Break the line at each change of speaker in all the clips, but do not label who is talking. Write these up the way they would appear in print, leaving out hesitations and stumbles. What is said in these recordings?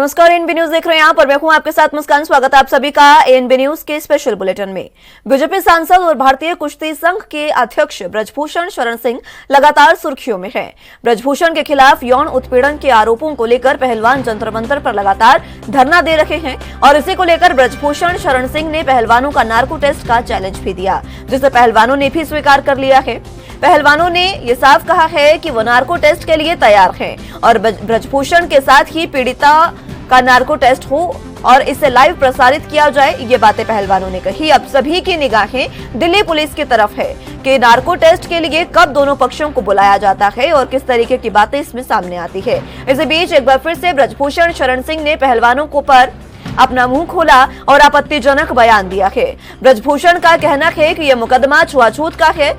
नमस्कार, ANB news देख रहे हैं आप और मैं हूं आपके साथ मुस्कान। स्वागत है आप सभी का एएनबी न्यूज के स्पेशल बुलेटिन में। बीजेपी सांसद और भारतीय कुश्ती संघ के अध्यक्ष ब्रजभूषण शरण सिंह लगातार सुर्खियों में हैं। ब्रजभूषण के खिलाफ यौन उत्पीड़न के आरोपों को लेकर पहलवान जंतर मंतर पर लगातार धरना दे रहे हैं और इसी को लेकर ब्रजभूषण शरण सिंह ने पहलवानों का नार्को टेस्ट का चैलेंज भी दिया, जिसे पहलवानों ने भी स्वीकार कर लिया है। पहलवानों ने ये साफ कहा है कि वो नार्को टेस्ट के लिए तैयार हैं और ब्रजभूषण के साथ ही पीड़िता का नार्को टेस्ट हो और इसे लाइव प्रसारित किया जाए। ये बातें पहलवानों ने कही। अब सभी की निगाहें दिल्ली पुलिस की तरफ है कि नार्को टेस्ट के लिए कब दोनों पक्षों को बुलाया जाता है और किस तरीके की बातें इसमें सामने आती है। इसी बीच एक बार फिर से ब्रजभूषण शरण सिंह ने पहलवानों को पर अपना मुंह खोला और आपत्तिजनक बयान दिया है। ब्रजभूषण का कहना है कि यह मुकदमा छुआछूत का है।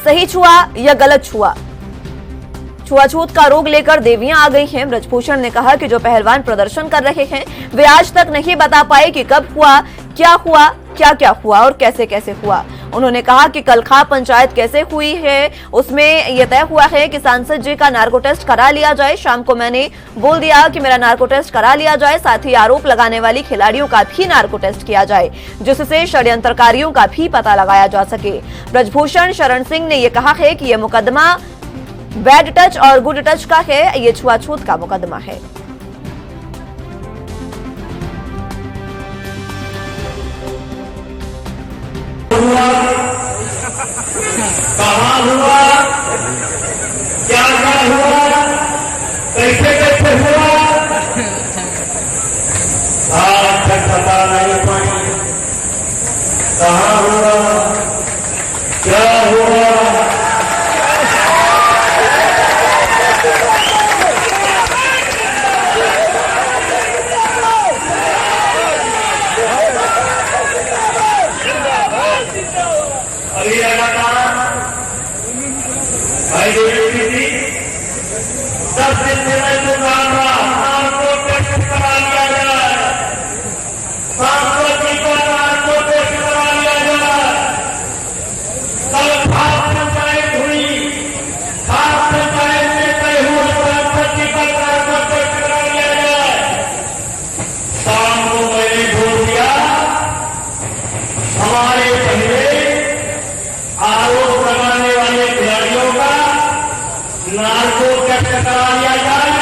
सही छुआ या गलत छुआ, छुआछूत का रोग लेकर देवियां आ गई हैं। ब्रजभूषण ने कहा कि जो पहलवान प्रदर्शन कर रहे हैं वे आज तक नहीं बता पाए कि कब हुआ, क्या क्या हुआ और कैसे कैसे हुआ। उन्होंने कहा कि कल खा पंचायत कैसे हुई है उसमें यह तय हुआ है कि सांसद जी का नार्को टेस्ट करा लिया जाए। शाम को मैंने बोल दिया कि मेरा नार्को टेस्ट करा लिया जाए, साथ ही आरोप लगाने वाली खिलाड़ियों का भी नार्को टेस्ट किया जाए, जिससे षड्यंत्रकारियों का भी पता लगाया जा सके। ब्रजभूषण शरण सिंह ने यह कहा है कि यह मुकदमा बैड टच और गुड टच का है, ये छुआछूत का मुकदमा है।
कहाँ हुआ, क्या हुआ, कैसे कैसे हुआ, आज तक पता नहीं पाई। कहाँ हुआ, क्या हुआ, भाई दस दिन से मैं नार्को टेस्ट करा लिया जाए, सांसद जी का नार्को टेस्ट करा लिया जाए। कल खास पंचायत हुई, खास पंचायत में तय हुआ सांसद जी का नार्को टेस्ट करा लिया जाए। शाम को मैंने बोल दिया हमारे पहले आरोप लगाने वाले खिलाड़ियों का नार्को टेस्ट करा लिया जाए,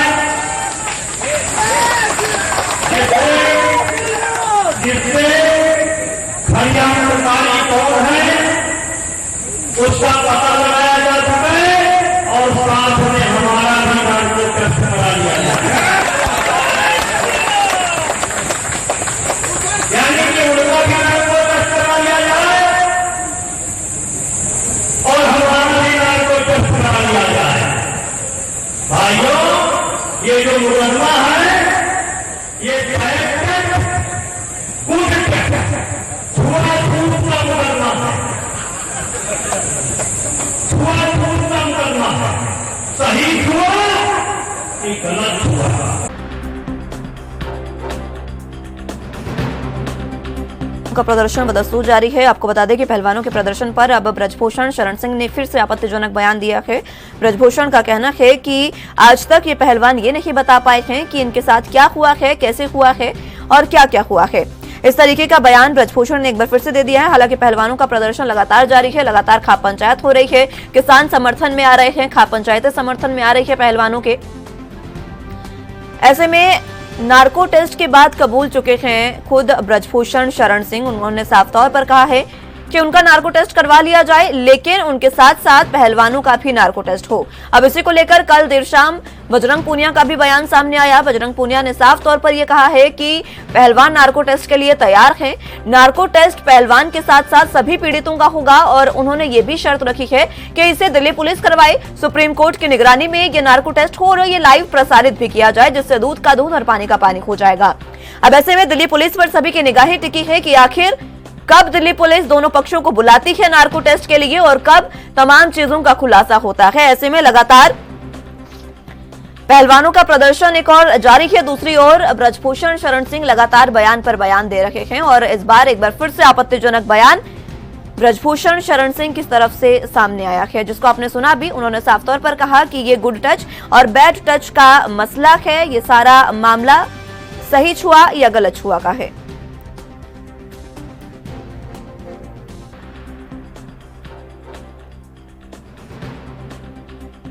जिससे षड्यंत्रकारी कौन है उसका पता लगाया जा सके और साथ में हमारा भी नार्को टेस्ट करा लिया जाए। यानी कि उनका भी नार्को टेस्ट करा लिया जाए और हमारा भी नार्को टेस्ट करा लिया जाए। भाइयों, ये जो मुकदमा है ये छुआछूत का मुकदमा है, छुआछूत का मुकदमा है। सही छुआ कि गलत छुआ।
का प्रदर्शन बदस्तूर जारी है। आपको बता दें कि पहलवानों के प्रदर्शन पर अब ब्रजभूषण शरण सिंह ने फिर से आपत्तिजनक बयान दिया है। ब्रजभूषण का कहना है कि आज तक ये पहलवान ये नहीं बता पाए हैं कि इनके साथ क्या हुआ है, कैसे हुआ है और क्या क्या हुआ है। इस तरीके का बयान ब्रजभूषण ने एक बार फिर से दे दिया है। हालांकि पहलवानों का प्रदर्शन लगातार जारी है, लगातार खाप पंचायत हो रही है, किसान समर्थन में आ रहे हैं, खाप पंचायतें समर्थन में आ रही है पहलवानों के। ऐसे में नार्को टेस्ट के बाद कबूल चुके हैं खुद ब्रजभूषण शरण सिंह। उन्होंने साफ तौर पर कहा है कि उनका नार्को टेस्ट करवा लिया जाए, लेकिन उनके साथ साथ पहलवानों का भी नार्को टेस्ट हो। अब इसी को लेकर कल देर शाम बजरंग पूनिया का भी बयान सामने आया। बजरंग पूनिया ने साफ तौर पर यह कहा है कि पहलवान नार्को टेस्ट के लिए तैयार हैं। नार्को टेस्ट पहलवान के साथ साथ सभी पीड़ितों का होगा और उन्होंने ये भी शर्त रखी है कि इसे दिल्ली पुलिस करवाए, सुप्रीम कोर्ट की निगरानी में ये नार्को टेस्ट हो और ये लाइव प्रसारित भी किया जाए, जिससे दूध का दूध और पानी का पानी हो जाएगा। अब ऐसे में दिल्ली पुलिस पर सभी की निगाहें टिकी है कि आखिर कब दिल्ली पुलिस दोनों पक्षों को बुलाती है नार्को टेस्ट के लिए और कब तमाम चीजों का खुलासा होता है। ऐसे में लगातार पहलवानों का प्रदर्शन एक और जारी है। दूसरी ओर ब्रजभूषण शरण सिंह लगातार बयान पर बयान दे रहे हैं और इस बार एक बार फिर से आपत्तिजनक बयान ब्रजभूषण शरण सिंह की तरफ से सामने आया है, जिसको आपने सुना भी। उन्होंने साफ तौर पर कहा कि ये गुड टच और बैड टच का मसला है, ये सारा मामला सही छुआ या गलत छुआ का है।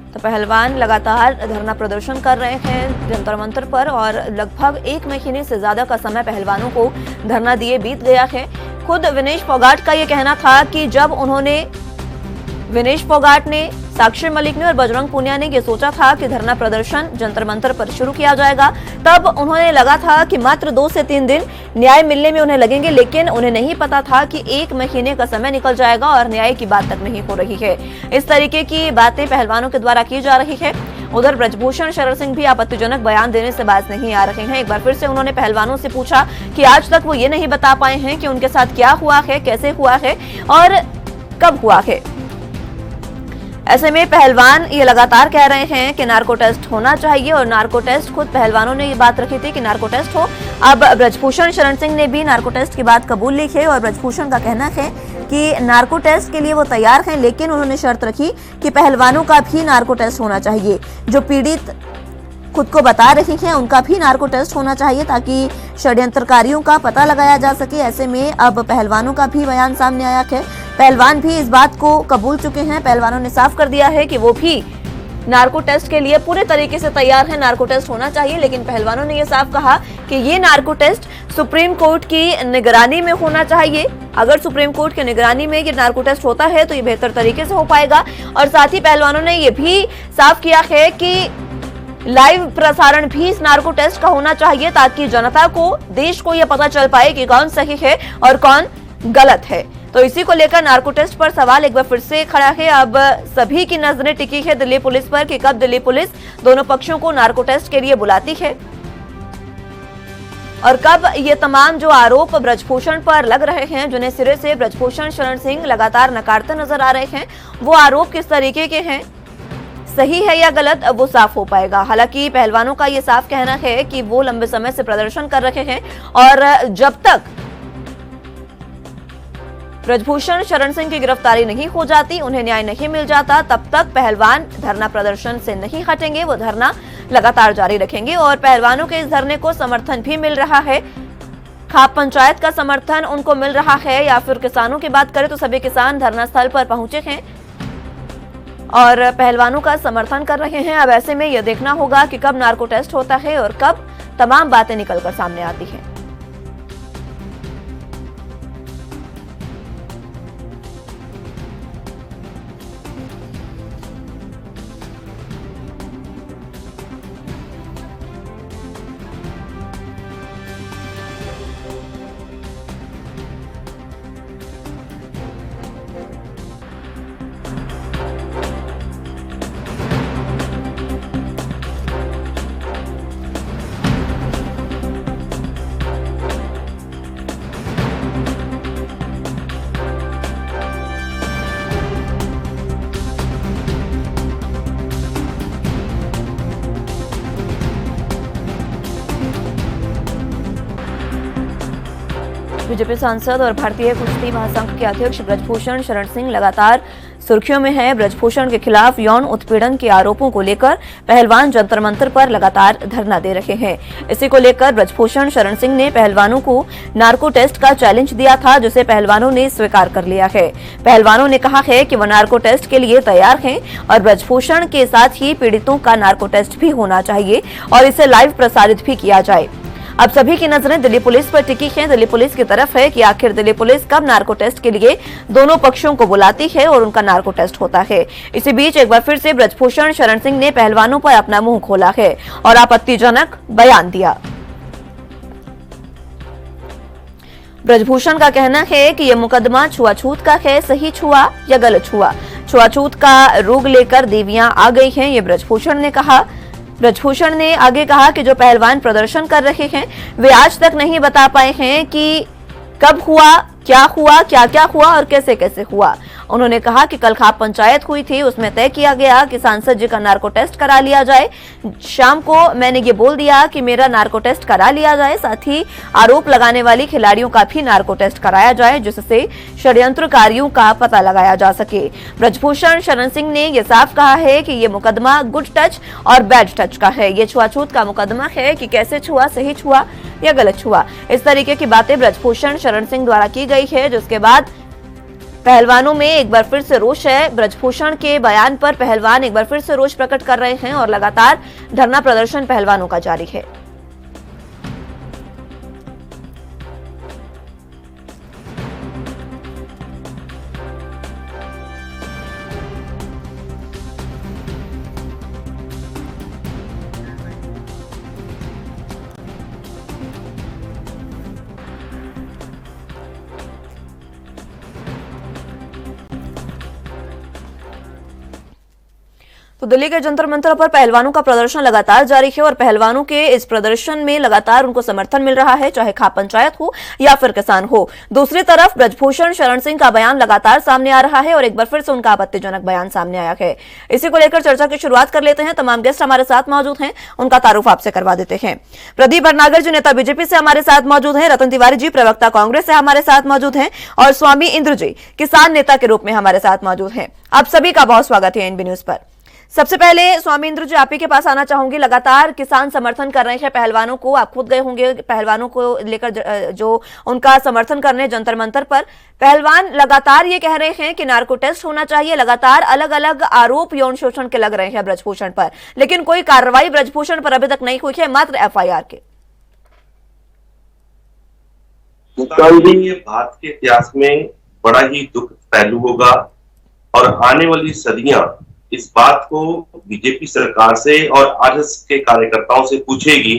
तो पहलवान लगातार धरना प्रदर्शन कर रहे हैं जंतर मंतर पर और लगभग 1 महीने से ज्यादा का समय पहलवानों को धरना दिए बीत गया है। खुद विनेश फोगाट का ये कहना था कि जब विनेश फोगाट ने, साक्षी मलिक ने और बजरंग पूनिया ने ये सोचा था कि धरना प्रदर्शन जंतर मंतर पर शुरू किया जाएगा, तब उन्होंने लगा था कि मात्र 2 से 3 दिन न्याय मिलने में उन्हें लगेंगे, लेकिन उन्हें नहीं पता था कि 1 महीने का समय निकल जाएगा और न्याय की बात तक नहीं हो रही है। इस तरीके की बातें पहलवानों के द्वारा की जा रही है। उधर ब्रजभूषण शरण सिंह भी आपत्तिजनक बयान देने से बाज नहीं आ रहे हैं। एक बार फिर से उन्होंने पहलवानों से पूछा कि आज तक वो ये नहीं बता पाए हैं कि उनके साथ क्या हुआ है, कैसे हुआ है और कब हुआ है। ऐसे में पहलवान ये लगातार कह रहे हैं कि नार्को टेस्ट होना चाहिए और नार्को टेस्ट, खुद पहलवानों ने ये बात रखी थी कि नार्को टेस्ट हो। अब ब्रजभूषण शरण सिंह ने भी नार्को टेस्ट की बात कबूल ली है और ब्रजभूषण का कहना है कि नार्को टेस्ट के लिए वो तैयार हैं, लेकिन उन्होंने शर्त रखी कि पहलवानों का भी नार्को टेस्ट होना चाहिए। जो पीड़ित खुद को बता रही हैं उनका भी नार्को टेस्ट होना चाहिए ताकि षड्यंत्रकारियों का पता लगाया जा सके। ऐसे में अब पहलवानों का भी बयान सामने आया है। पहलवान भी इस बात को कबूल चुके हैं। पहलवानों ने साफ कर दिया है कि वो भी नार्को टेस्ट के लिए पूरे तरीके से तैयार है, नार्को टेस्ट होना चाहिए। लेकिन पहलवानों ने ये साफ कहा कि ये नार्को टेस्ट सुप्रीम कोर्ट की निगरानी में होना चाहिए। अगर सुप्रीम कोर्ट की निगरानी में ये नार्को टेस्ट होता है तो ये बेहतर तरीके से हो पाएगा। और साथ ही पहलवानों ने ये भी साफ किया है कि लाइव प्रसारण भी इस नार्को टेस्ट का होना चाहिए ताकि जनता को, देश को यह पता चल पाए कि कौन सही है और कौन गलत है। तो इसी को लेकर नार्को टेस्ट पर सवाल एक बार फिर से खड़ा है। अब सभी की नजरें टिकी है दिल्ली पुलिस पर कि कब दिल्ली पुलिस दोनों पक्षों को नार्को टेस्ट के लिए बुलाती है और कब ये तमाम जो आरोप ब्रजभूषण पर लग रहे हैं, जिन्हें सिरे से ब्रजभूषण शरण सिंह लगातार नकारते नजर आ रहे हैं, वो आरोप किस तरीके के हैं, सही है या गलत, अब वो साफ हो पाएगा। हालांकि पहलवानों का ये साफ कहना है कि वो लंबे समय से प्रदर्शन कर रहे हैं और जब तक ब्रजभूषण शरण सिंह की गिरफ्तारी नहीं हो जाती, उन्हें न्याय नहीं मिल जाता, तब तक पहलवान धरना प्रदर्शन से नहीं हटेंगे। वो धरना लगातार जारी रखेंगे और पहलवानों के इस धरने को समर्थन भी मिल रहा है। खाप पंचायत का समर्थन उनको मिल रहा है या फिर किसानों की बात करें तो सभी किसान धरना स्थल पर पहुंचे हैं और पहलवानों का समर्थन कर रहे हैं। अब ऐसे में यह देखना होगा कि कब नार्को टेस्ट होता है और कब तमाम बातें निकलकर सामने आती हैं। बीजेपी सांसद और भारतीय कुश्ती महासंघ के अध्यक्ष ब्रजभूषण शरण सिंह लगातार सुर्खियों में हैं। ब्रजभूषण के खिलाफ यौन उत्पीड़न के आरोपों को लेकर पहलवान जंतर मंतर पर लगातार धरना दे रहे हैं। इसी को लेकर ब्रजभूषण शरण सिंह ने पहलवानों को नार्को टेस्ट का चैलेंज दिया था, जिसे पहलवानों ने स्वीकार कर लिया है। पहलवानों ने कहा है कि वह नार्को टेस्ट के लिए तैयार हैं और ब्रजभूषण के साथ ही पीड़ितों का नार्को टेस्ट भी होना चाहिए और इसे लाइव प्रसारित भी किया जाए। अब सभी की नजरें दिल्ली पुलिस पर टिकी हैं। दिल्ली पुलिस की तरफ है कि आखिर दिल्ली पुलिस कब नार्को टेस्ट के लिए दोनों पक्षों को बुलाती है और उनका नार्को टेस्ट होता है। इसी बीच एक बार फिर से ब्रजभूषण शरण सिंह ने पहलवानों पर अपना मुंह खोला है और आपत्तिजनक बयान दिया। ब्रजभूषण का कहना है कि यह मुकदमा छुआछूत का है, सही छुआ या गलत छुआ। छुआछूत का रोग लेकर देवियां आ गई हैं, ये ब्रजभूषण ने कहा। ब्रजभूषण ने आगे कहा कि जो पहलवान प्रदर्शन कर रहे हैं वे आज तक नहीं बता पाए हैं कि कब हुआ, क्या क्या हुआ और कैसे कैसे हुआ उन्होंने कहा कि कल खाप पंचायत हुई थी, उसमें तय किया गया कि सांसद जी का नार्को टेस्ट करा लिया जाए। शाम को मैंने ये बोल दिया कि मेरा नार्को टेस्ट करा लिया जाए, साथ ही आरोप लगाने वाली खिलाड़ियों का भी नार्को टेस्ट कराया जाए, जिससे षड्यंत्रकारियों का पता लगाया जा सके। ब्रजभूषण शरण सिंह ने यह साफ कहा है कि यह मुकदमा गुड टच और बैड टच का है। ये छुआछूत का मुकदमा है कि कैसे छुआ, सही छुआ या गलत छुआ। इस तरीके की बातें ब्रजभूषण शरण सिंह द्वारा की गई है, जिसके बाद पहलवानों में एक बार फिर से रोष है। ब्रजभूषण के बयान पर पहलवान एक बार फिर से रोष प्रकट कर रहे हैं और लगातार धरना प्रदर्शन पहलवानों का जारी है। तो दिल्ली के जंतर मंतर पर पहलवानों का प्रदर्शन लगातार जारी है और पहलवानों के इस प्रदर्शन में लगातार उनको समर्थन मिल रहा है, चाहे खाप पंचायत हो या फिर किसान हो। दूसरी तरफ ब्रजभूषण शरण सिंह का बयान लगातार सामने आ रहा है और एक बार फिर से उनका आपत्तिजनक बयान सामने आया है। इसी को लेकर चर्चा की शुरुआत कर लेते हैं। तमाम गेस्ट हमारे साथ मौजूद हैं, उनका तारुफ आपसे करवा देते हैं। प्रदीप भटनागर जी नेता बीजेपी से हमारे साथ मौजूद हैं, रतन तिवारी जी प्रवक्ता कांग्रेस से हमारे साथ मौजूद हैं और स्वामी इंद्र जी किसान नेता के रूप में हमारे साथ मौजूद हैं। आप सभी का बहुत स्वागत है एनबी न्यूज पर। सबसे पहले स्वामी इंद्र जी आप ही के पास आना चाहूंगी। लगातार किसान समर्थन कर रहे हैं पहलवानों को, आप खुद गए होंगे पहलवानों को लेकर जो उनका समर्थन करने जंतर मंतर पर। पहलवान लगातार ये कह रहे हैं कि नार्को टेस्ट होना चाहिए। लगातार अलग अलग आरोप यौन शोषण के लग रहे हैं ब्रजभूषण पर, लेकिन कोई कार्रवाई ब्रजभूषण पर अभी तक नहीं हुई है, मात्र एफआईआर के।
ये भारत के इतिहास में बड़ा ही दुख पहलू होगा और आने वाली सदियां इस बात को बीजेपी सरकार से और आरएसएस के कार्यकर्ताओं से पूछेगी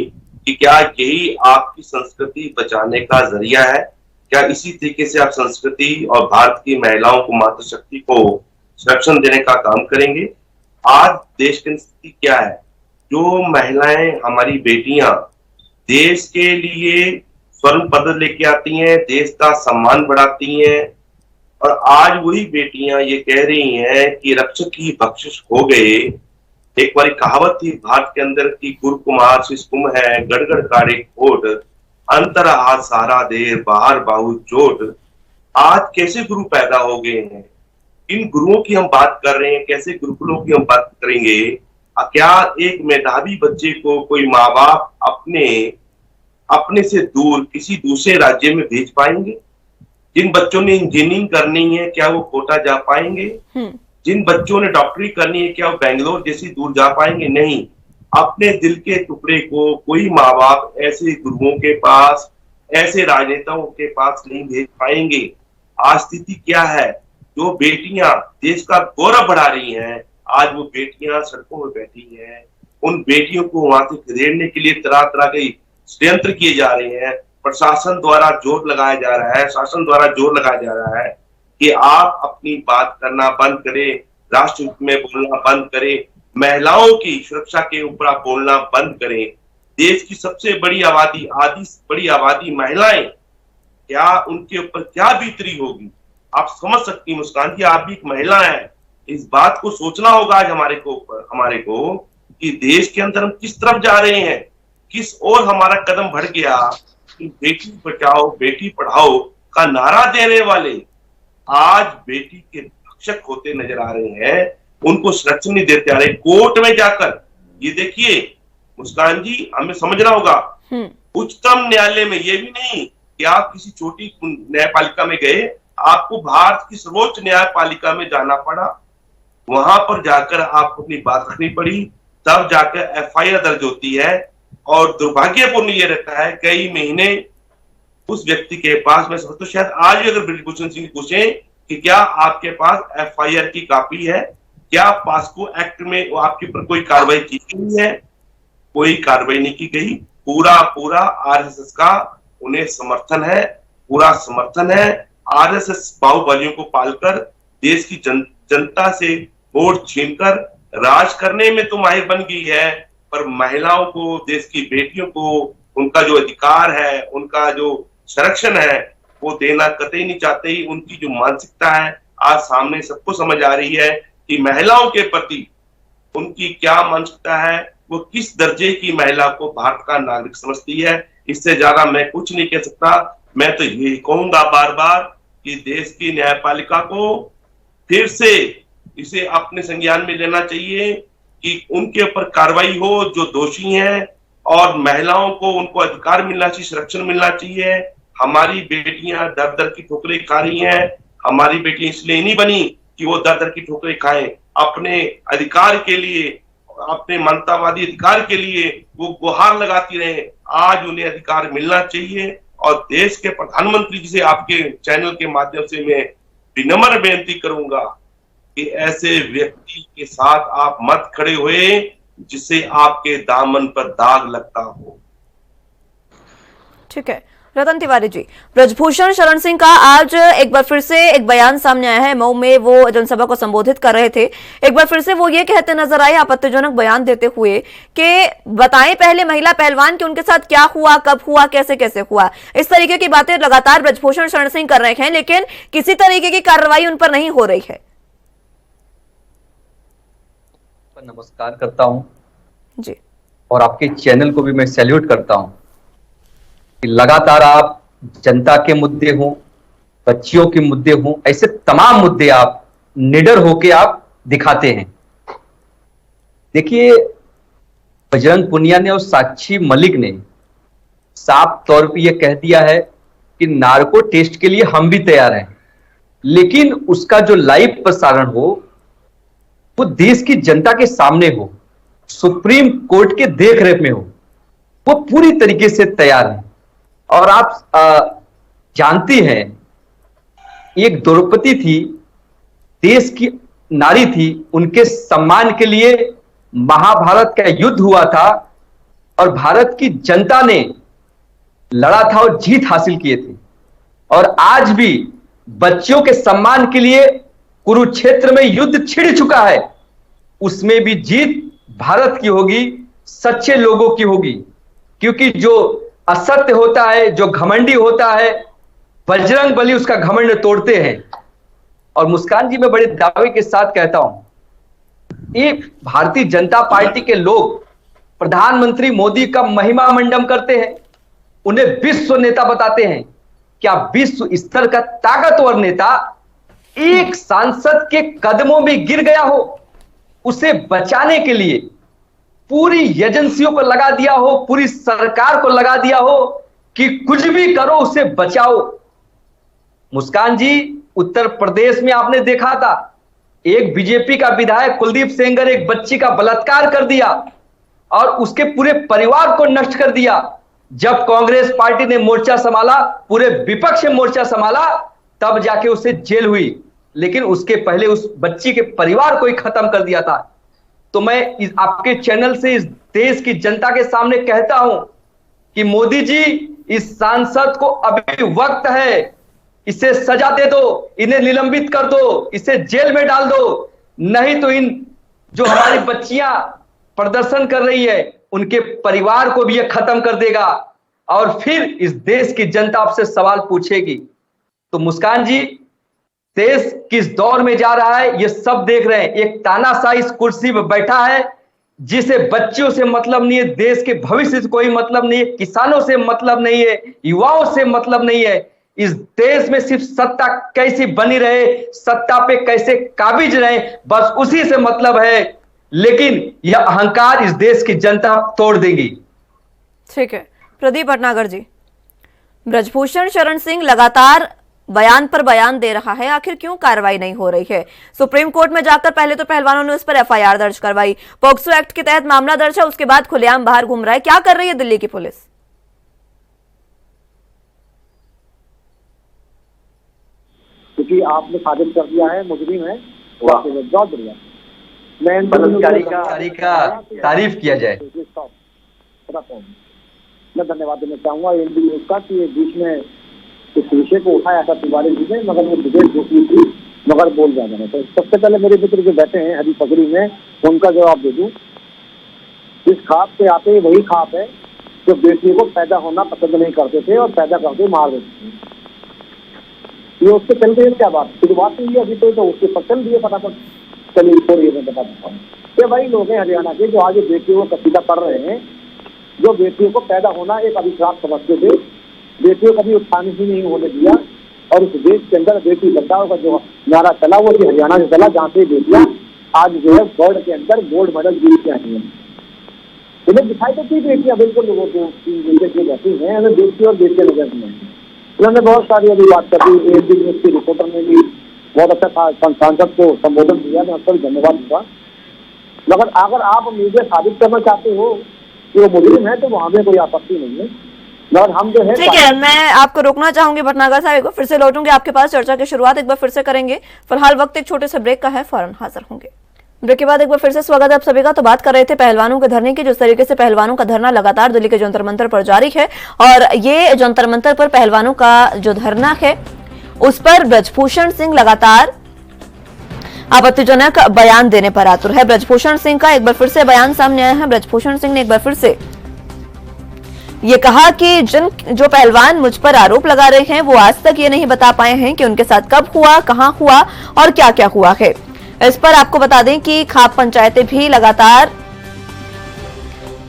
कि क्या यही आपकी संस्कृति बचाने का जरिया है? क्या इसी तरीके से आप संस्कृति और भारत की महिलाओं को, मातृशक्ति को संरक्षण देने का काम करेंगे? आज देश की स्थिति क्या है? जो महिलाएं, हमारी बेटियां देश के लिए स्वर्ण पदक लेके आती हैं, देश का सम्मान बढ़ाती हैं, और आज वही बेटियां ये कह रही हैं कि रक्षक की बख्शिश हो गए। एक बार कहावत थी भारत के अंदर की, गुरु कुमार शिशकुम है गड़गड़ कारे कोट, अंतर हाथ सहारा दे बाहर बाहु चोट। आज कैसे गुरु पैदा हो गए हैं? इन गुरुओं की हम बात कर रहे हैं, कैसे गुरुकुलों की हम बात करेंगे? क्या एक मेधावी बच्चे को कोई माँ बाप अपने से दूर किसी दूसरे राज्य में भेज पाएंगे? जिन बच्चों ने इंजीनियरिंग करनी है क्या वो कोटा जा पाएंगे? जिन बच्चों ने डॉक्टरी करनी है क्या वो बेंगलोर जैसी दूर जा पाएंगे? नहीं। अपने दिल के टुकड़े को कोई माँ बाप ऐसे गुरुओं के पास, ऐसे राजनेताओं के पास नहीं भेज पाएंगे। आज स्थिति क्या है? जो बेटियां देश का गौरव बढ़ा रही हैं, आज वो बेटियां सड़कों में बैठी हैं। उन बेटियों को वहां से खदेड़ने के लिए तरह तरह के षड्यंत्र किए जा रहे हैं। प्रशासन द्वारा जोर लगाया जा रहा है, शासन द्वारा जोर लगाया जा रहा है कि आप अपनी बात करना बंद करें, राष्ट्र हित में बोलना बंद करें, महिलाओं की सुरक्षा के ऊपर आप बोलना बंद करें। देश की सबसे बड़ी आबादी महिलाएं, क्या उनके ऊपर क्या बीतरी होगी? आप समझ सकती हैं मुस्कान जी, आप भी एक महिला हैं। इस बात को सोचना होगा आज हमारे को कि देश के अंदर हम किस तरफ जा रहे हैं, किस ओर हमारा कदम बढ़ गया। बेटी बचाओ बेटी पढ़ाओ का नारा देने वाले आज बेटी के रक्षक होते नजर आ रहे हैं, उनको संरक्षण नहीं देते आ रहे। कोर्ट में जाकर ये देखिए मुस्कान जी, हमें समझना होगा, उच्चतम न्यायालय में ये भी नहीं कि आप किसी छोटी न्यायपालिका में गए, आपको भारत की सर्वोच्च न्यायपालिका में जाना पड़ा, वहां पर जाकर आपको अपनी बात रखनी पड़ी, तब जाकर एफआईआर दर्ज होती है। और दुर्भाग्यपूर्ण ये रहता है कई महीने उस व्यक्ति के पास, मैं समझता हूं शायद आज भी अगर ब्रजभूषण सिंह पूछें कि क्या आपके पास एफआईआर की कॉपी है, क्या पास्को एक्ट में आपके ऊपर कोई कार्रवाई की गई है? कोई कार्रवाई नहीं की गई। पूरा आरएसएस का उन्हें समर्थन है, पूरा समर्थन है। आरएसएस बाहुबलियों को पालकर देश की जनता से वोट छीनकर राज करने में तो माहिर बन गई है, पर महिलाओं को, देश की बेटियों को उनका जो अधिकार है, उनका जो संरक्षण है, वो देना कतई नहीं चाहते ही। उनकी जो मानसिकता है आज सामने सबको समझ आ रही है कि महिलाओं के प्रति उनकी क्या मानसिकता है, वो किस दर्जे की महिला को भारत का नागरिक समझती है। इससे ज्यादा मैं कुछ नहीं कह सकता। मैं तो यही कहूंगा बार बार कि देश की न्यायपालिका को फिर से इसे अपने संज्ञान में लेना चाहिए कि उनके ऊपर कार्रवाई हो जो दोषी हैं, और महिलाओं को उनको अधिकार मिलना चाहिए, संरक्षण मिलना चाहिए। हमारी बेटियां दर दर की ठोकरें खा रही हैं। हमारी बेटियां इसलिए नहीं बनी कि वो दर दर की ठोकरें खाएं, अपने अधिकार के लिए, अपने मानवतावादी अधिकार के लिए वो गुहार लगाती रहे। आज उन्हें अधिकार मिलना चाहिए, और देश के प्रधानमंत्री जी से आपके चैनल के माध्यम से मैं विनम्र बेनती करूंगा कि ऐसे व्यक्ति के साथ आप मत खड़े हुए जिससे आपके दामन पर दाग लगता हो।
ठीक है रतन तिवारी जी, ब्रजभूषण शरण सिंह का आज एक बार फिर से एक बयान सामने आया है। मऊ में वो जनसभा को संबोधित कर रहे थे। एक बार फिर से वो ये कहते नजर आए आपत्तिजनक बयान देते हुए कि बताएं पहले महिला पहलवान कि उनके साथ क्या हुआ, कब हुआ, कैसे कैसे हुआ। इस तरीके की बातें लगातार ब्रजभूषण शरण सिंह कर रहे हैं, लेकिन किसी तरीके की कार्रवाई उन पर नहीं हो रही है।
नमस्कार करता हूं
जी,
और आपके चैनल को भी मैं सैल्यूट करता हूं कि लगातार आप जनता के मुद्दे हों, बच्चियों के मुद्दे हों, ऐसे तमाम मुद्दे आप निडर होके आप दिखाते हैं। देखिए, बजरंग पुनिया ने और साक्षी मलिक ने साफ तौर पे यह कह दिया है कि नार्को टेस्ट के लिए हम भी तैयार हैं, लेकिन उसका जो लाइव प्रसारण हो वो देश की जनता के सामने हो, सुप्रीम कोर्ट के देखरेख में हो। वो पूरी तरीके से तैयार है। और आप जानती हैं, एक द्रौपदी थी, देश की नारी थी, उनके सम्मान के लिए महाभारत का युद्ध हुआ था और भारत की जनता ने लड़ा था और जीत हासिल किए थे। और आज भी बच्चियों के सम्मान के लिए कुरुक्षेत्र में युद्ध छिड़ चुका है, उसमें भी जीत भारत की होगी, सच्चे लोगों की होगी। क्योंकि जो असत्य होता है, जो घमंडी होता है, बजरंग बली उसका घमंड तोड़ते हैं। और मुस्कान जी, मैं बड़े दावे के साथ कहता हूं, एक भारतीय जनता पार्टी के लोग प्रधानमंत्री मोदी का महिमा मंडन करते हैं, उन्हें विश्व नेता बताते हैं। क्या विश्व स्तर का ताकतवर नेता एक सांसद के कदमों में गिर गया हो, उसे बचाने के लिए पूरी एजेंसियों को लगा दिया हो, पूरी सरकार को लगा दिया हो कि कुछ भी करो उसे बचाओ। मुस्कान जी, उत्तर प्रदेश में आपने देखा था, एक बीजेपी का विधायक कुलदीप सेंगर एक बच्ची का बलात्कार कर दिया और उसके पूरे परिवार को नष्ट कर दिया। जब कांग्रेस पार्टी ने मोर्चा संभाला, पूरे विपक्ष ने मोर्चा संभाला, तब जाके उसे जेल हुई, लेकिन उसके पहले उस बच्ची के परिवार को ही खत्म कर दिया था। तो मैं आपके चैनल से इस देश की जनता के सामने कहता हूं कि मोदी जी, इस सांसद को अभी वक्त है, इसे सजा दे दो, इन्हें निलंबित कर दो, इसे जेल में डाल दो। नहीं तो इन जो हमारी बच्चियां प्रदर्शन कर रही है, उनके परिवार को भी यह खत्म कर देगा और फिर इस देश की जनता आपसे सवाल पूछेगी। तो मुस्कान जी, देश किस दौर में जा रहा है ये सब देख रहे हैं। एक तानाशाह इस कुर्सी पर बैठा है जिसे बच्चियों से मतलब नहीं है, देश के भविष्य से कोई मतलब नहीं है, किसानों से मतलब नहीं है, युवाओं से मतलब नहीं है। इस देश में सिर्फ सत्ता कैसी बनी रहे, सत्ता पे कैसे काबिज रहे, बस उसी से मतलब है। लेकिन यह अहंकार इस देश की जनता तोड़ देगी।
ठीक है प्रदीप भटनागर जी, ब्रजभूषण शरण सिंह लगातार बयान पर बयान दे रहा है, आखिर क्यों कार्रवाई नहीं हो रही है? सुप्रीम कोर्ट में जाकर पहले तो पहलवानों ने उस पर एफआईआर दर्ज करवाई, पॉक्सो एक्ट के तहत मामला दर्ज है, उसके बाद खुलेआम बाहर घूम रहा है। क्या कर रही है दिल्ली की पुलिस?
क्योंकि आपने साबित कर दिया है मुजरिम है, बहुत बढ़िया। मैं
बलात्कारी का तारीफ किया जाए।
मैं धन्यवाद देना चाहूंगा एनबी न्यूज का कि बीच में इस विषय को उठाया था तिवारी जी ने, मगर वो डिबेट दूसरी थी, मगर बोल रहा मैंने। तो सबसे पहले मेरे मित्र जो बैठे हैं हरी पगड़ी में, उनका जवाब दे दूं। इस खाप से आते ही वही खाप है जो बेटियों को पैदा होना पसंद नहीं करते थे और पैदा करके मार देते थे। ये उसके चल रही है क्या बात, शुरुआत हुई है अभी तो उसके पर चल रही है फटाफट। चलिए और ये मैं बता देता हूँ, ये वही लोग हैं हरियाणा के जो आज बेटियों को कसीदा पढ़ रहे हैं, जो बेटियों को पैदा होना एक अभिशाप समझते थे, बेटियों को कभी उत्थान ही नहीं होने दिया, और उस देश के अंदर बेटी बचाओ का जो नारा चला वो हरियाणा से चला, जहाँ से बेटियां आज जो है वर्ल्ड के अंदर गोल्ड मेडल जीत के आई हैं। उन्हें दिखाई तो थी बेटियां बिल्कुल वो रहती हैं, हमें बेटी और बेटियां नजर नहीं आई। उन्होंने बहुत सारी अभी बात कर दी, ANB न्यूज की रिपोर्टर ने भी बहुत अच्छा सांसद को संबोधन दिया, मैं उसका भी धन्यवाद दूंगा। मगर अगर आप मीडिया साबित करना चाहते हो कि वो मुजरिम है तो वहां में कोई आपत्ति नहीं है, मगर हम जो है
ठीक है, मैं आपको रोकना चाहूंगी भटनागर साहब, एक बार फिर से लौटूंगी आपके पास, चर्चा की शुरुआत एक बार फिर से करेंगे। फिलहाल वक्त एक छोटे से ब्रेक का है, फौरन हाजिर होंगे। ब्रेक के बाद एक बार फिर से स्वागत है आप सभी का। तो बात कर रहे थे पहलवानों के धरने की, जिस तरीके से पहलवानों का धरना लगातार दिल्ली के जंतर मंतर पर जारी है, और ये जंतर मंतर पर पहलवानों का जो धरना है उस पर ब्रजभूषण सिंह लगातार आपत्तिजनक बयान देने पर आतुर है। ब्रजभूषण सिंह का एक बार फिर से बयान सामने आया है। ब्रजभूषण सिंह ने एक बार फिर से ये कहा कि जो पहलवान मुझ पर आरोप लगा रहे हैं वो आज तक ये नहीं बता पाए हैं कि उनके साथ कब हुआ, कहां हुआ और क्या क्या हुआ है। इस पर आपको बता दें कि खाप पंचायतें भी लगातार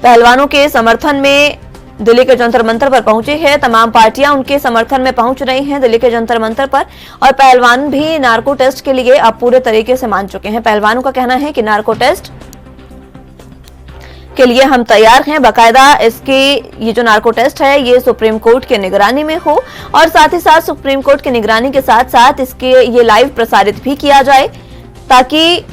पहलवानों के समर्थन में दिल्ली के जंतर मंतर पर पहुंची है। तमाम पार्टियां उनके समर्थन में पहुंच रही हैं दिल्ली के जंतर मंतर पर, और पहलवान भी नार्को टेस्ट के लिए अब पूरे तरीके से मान चुके हैं। पहलवानों का कहना है कि नार्को टेस्ट के लिए हम तैयार हैं, बाकायदा इसके ये जो नार्को टेस्ट है ये सुप्रीम कोर्ट के निगरानी में हो, और साथ ही साथ सुप्रीम कोर्ट की निगरानी के साथ साथ इसके ये लाइव प्रसारित भी किया जाए, ताकि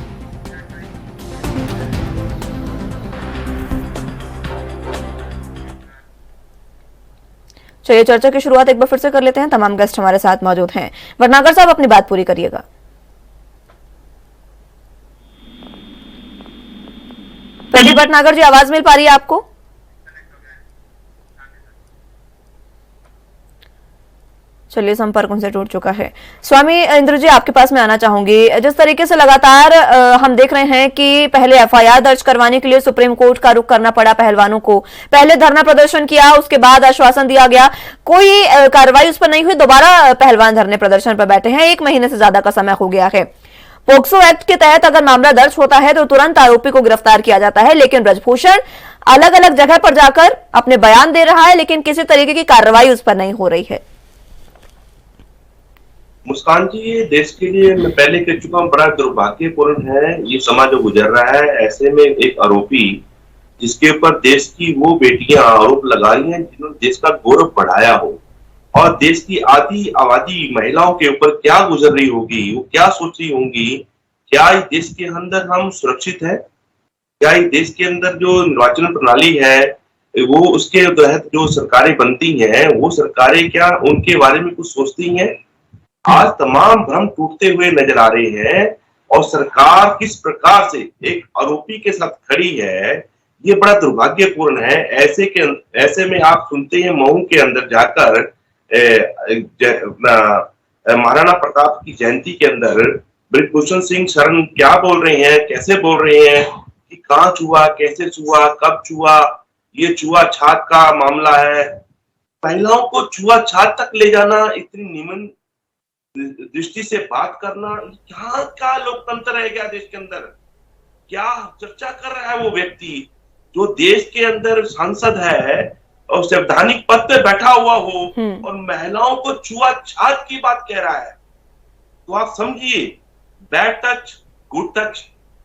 चलिए चर्चा की शुरुआत एक बार फिर से कर लेते हैं। तमाम गेस्ट हमारे साथ मौजूद हैं। भटनागर साहब अपनी बात पूरी करिएगा। प्रदीप भटनागर जी, आवाज मिल पा रही है आपको? चलिए संपर्क उनसे टूट चुका है। स्वामी इंद्र जी, आपके पास मैं आना चाहूंगी। जिस तरीके से लगातार हम देख रहे हैं कि पहले FIR दर्ज करवाने के लिए सुप्रीम कोर्ट का रुख करना पड़ा पहलवानों को, पहले धरना प्रदर्शन किया, उसके बाद आश्वासन दिया गया, कोई कार्रवाई उस पर नहीं हुई, दोबारा पहलवान धरने प्रदर्शन पर बैठे हैं। 1 महीने से ज्यादा का समय हो गया है। पोक्सो एक्ट के तहत अगर मामला दर्ज होता है तो तुरंत आरोपी को गिरफ्तार किया जाता है, लेकिन ब्रजभूषण अलग अलग जगह पर जाकर अपने बयान दे रहा है, लेकिन किसी तरीके की कार्रवाई उस पर नहीं हो रही है।
मुस्कान जी, ये देश के लिए मैं पहले कह चुका हूँ, बड़ा दुर्भाग्यपूर्ण है ये समाज जो गुजर रहा है। ऐसे में एक आरोपी जिसके ऊपर देश की वो बेटियां आरोप लगा रही हैं जिन्होंने देश का गौरव बढ़ाया हो, और देश की आधी आबादी महिलाओं के ऊपर क्या गुजर रही होगी, वो क्या सोच रही होंगी। क्या इस देश के अंदर हम सुरक्षित है? क्या इस देश के अंदर जो निर्वाचन प्रणाली है वो उसके तहत जो सरकारें बनती हैं वो सरकारें क्या उनके बारे में कुछ सोचती हैं? आज तमाम भ्रम टूटते हुए नजर आ रहे हैं, और सरकार किस प्रकार से एक आरोपी के साथ खड़ी है ये बड़ा दुर्भाग्यपूर्ण है। ऐसे में आप सुनते हैं मऊ के अंदर जाकर महाराणा प्रताप की जयंती के अंदर ब्रजभूषण सिंह शरण क्या बोल रहे हैं, कैसे बोल रहे हैं कि कहाँ छुआ, कैसे छुआ, कब छुआ, ये छुआ छात का मामला है। महिलाओं को छुआ छात तक ले जाना, इतनी निम्न दृष्टि से बात करना, यहाँ क्या लोकतंत्र है क्या देश के अंदर? क्या चर्चा कर रहा है वो व्यक्ति जो देश के अंदर सांसद है और संवैधानिक पद पे बैठा हुआ हो और महिलाओं को छुआछूत की बात कह रहा है? तो आप समझिए, बैड टच गुड टच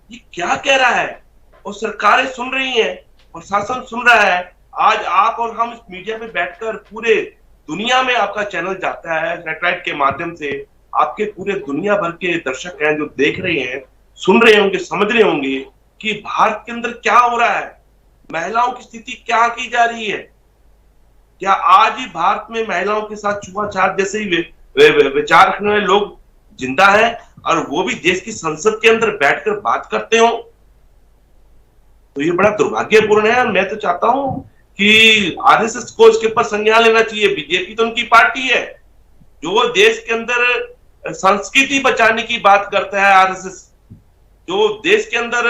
ये क्या कह रहा है? और सरकारें सुन रही हैं, प्रशासन सुन रहा है। आज आप और हम इस मीडिया में बैठकर पूरे दुनिया में आपका चैनल जाता है सैटेलाइट के माध्यम से, आपके पूरे दुनिया भर के दर्शक हैं जो देख रहे हैं, सुन रहे होंगे, समझ रहे होंगे कि भारत के अंदर क्या हो रहा है, महिलाओं की स्थिति क्या की जा रही है। क्या आज ही भारत में महिलाओं के साथ छुआछूत जैसे ही विचार रखने वाले लोग जिंदा है, और वो भी देश की संसद के अंदर बैठकर बात करते हो? तो ये बड़ा दुर्भाग्यपूर्ण है। मैं तो चाहता हूं कि RSS को इसके ऊपर संज्ञान लेना चाहिए। बीजेपी तो उनकी पार्टी है जो देश के अंदर संस्कृति बचाने की बात करता है, RSS जो देश के अंदर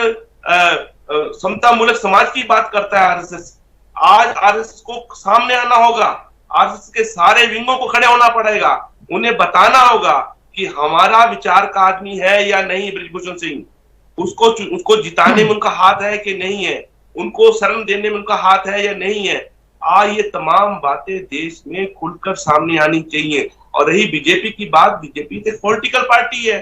समता मूलक समाज की बात करता है, RSS। आज RSS को सामने आना होगा, RSS के सारे विंगों को खड़े होना पड़ेगा। उन्हें बताना होगा कि हमारा विचार का आदमी है या नहीं ब्रिजभूषण सिंह, उसको जिताने में उनका हाथ है कि नहीं है, उनको शरण देने में उनका हाथ है या नहीं है। आज ये तमाम बातें देश में खुलकर सामने आनी चाहिए। और रही बीजेपी की बात, बीजेपी तो पॉलिटिकल पार्टी है,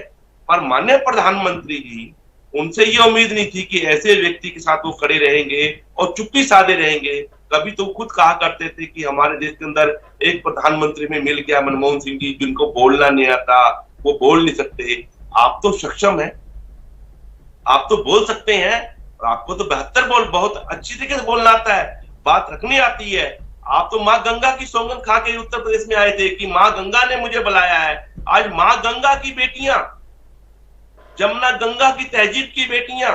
पर माननीय प्रधानमंत्री जी, उनसे ये उम्मीद नहीं थी कि ऐसे व्यक्ति के साथ वो खड़े रहेंगे और चुप्पी साधे रहेंगे। कभी तो खुद कहा करते थे कि हमारे देश के अंदर एक प्रधानमंत्री में मिल गया मनमोहन सिंह जी, जिनको बोलना नहीं आता, वो बोल नहीं सकते। आप तो सक्षम है, आप तो बोल सकते हैं, और आपको तो बेहतर बहुत अच्छी तरीके से बोलना आता है, बात रखनी आती है। आप तो माँ गंगा की सौगंध खा के उत्तर प्रदेश में आए थे कि माँ गंगा ने मुझे बुलाया है। आज माँ गंगा की बेटियां, जमुना गंगा की तहजीब की बेटियां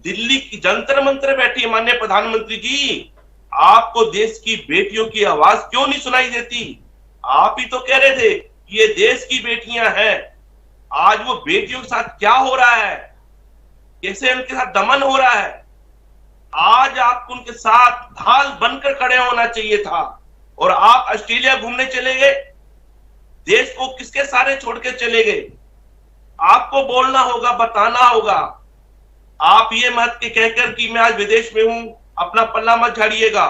दिल्ली की जंतर मंतर बैठी है। माननीय प्रधानमंत्री जी, आपको देश की बेटियों की आवाज क्यों नहीं सुनाई देती? आप ही तो कह रहे थे कि ये देश की बेटियां हैं। आज वो बेटियों के साथ क्या हो रहा है, कैसे उनके साथ दमन हो रहा है। आज आपको उनके साथ ढाल बनकर खड़े होना चाहिए था। और आप ऑस्ट्रेलिया घूमने चले गए, देश को किसके सारे छोड़ के चले गए? आपको बोलना होगा, बताना होगा। आप ये मत के कहकर कि मैं आज विदेश में हूं, अपना पल्ला मत झाड़िएगा।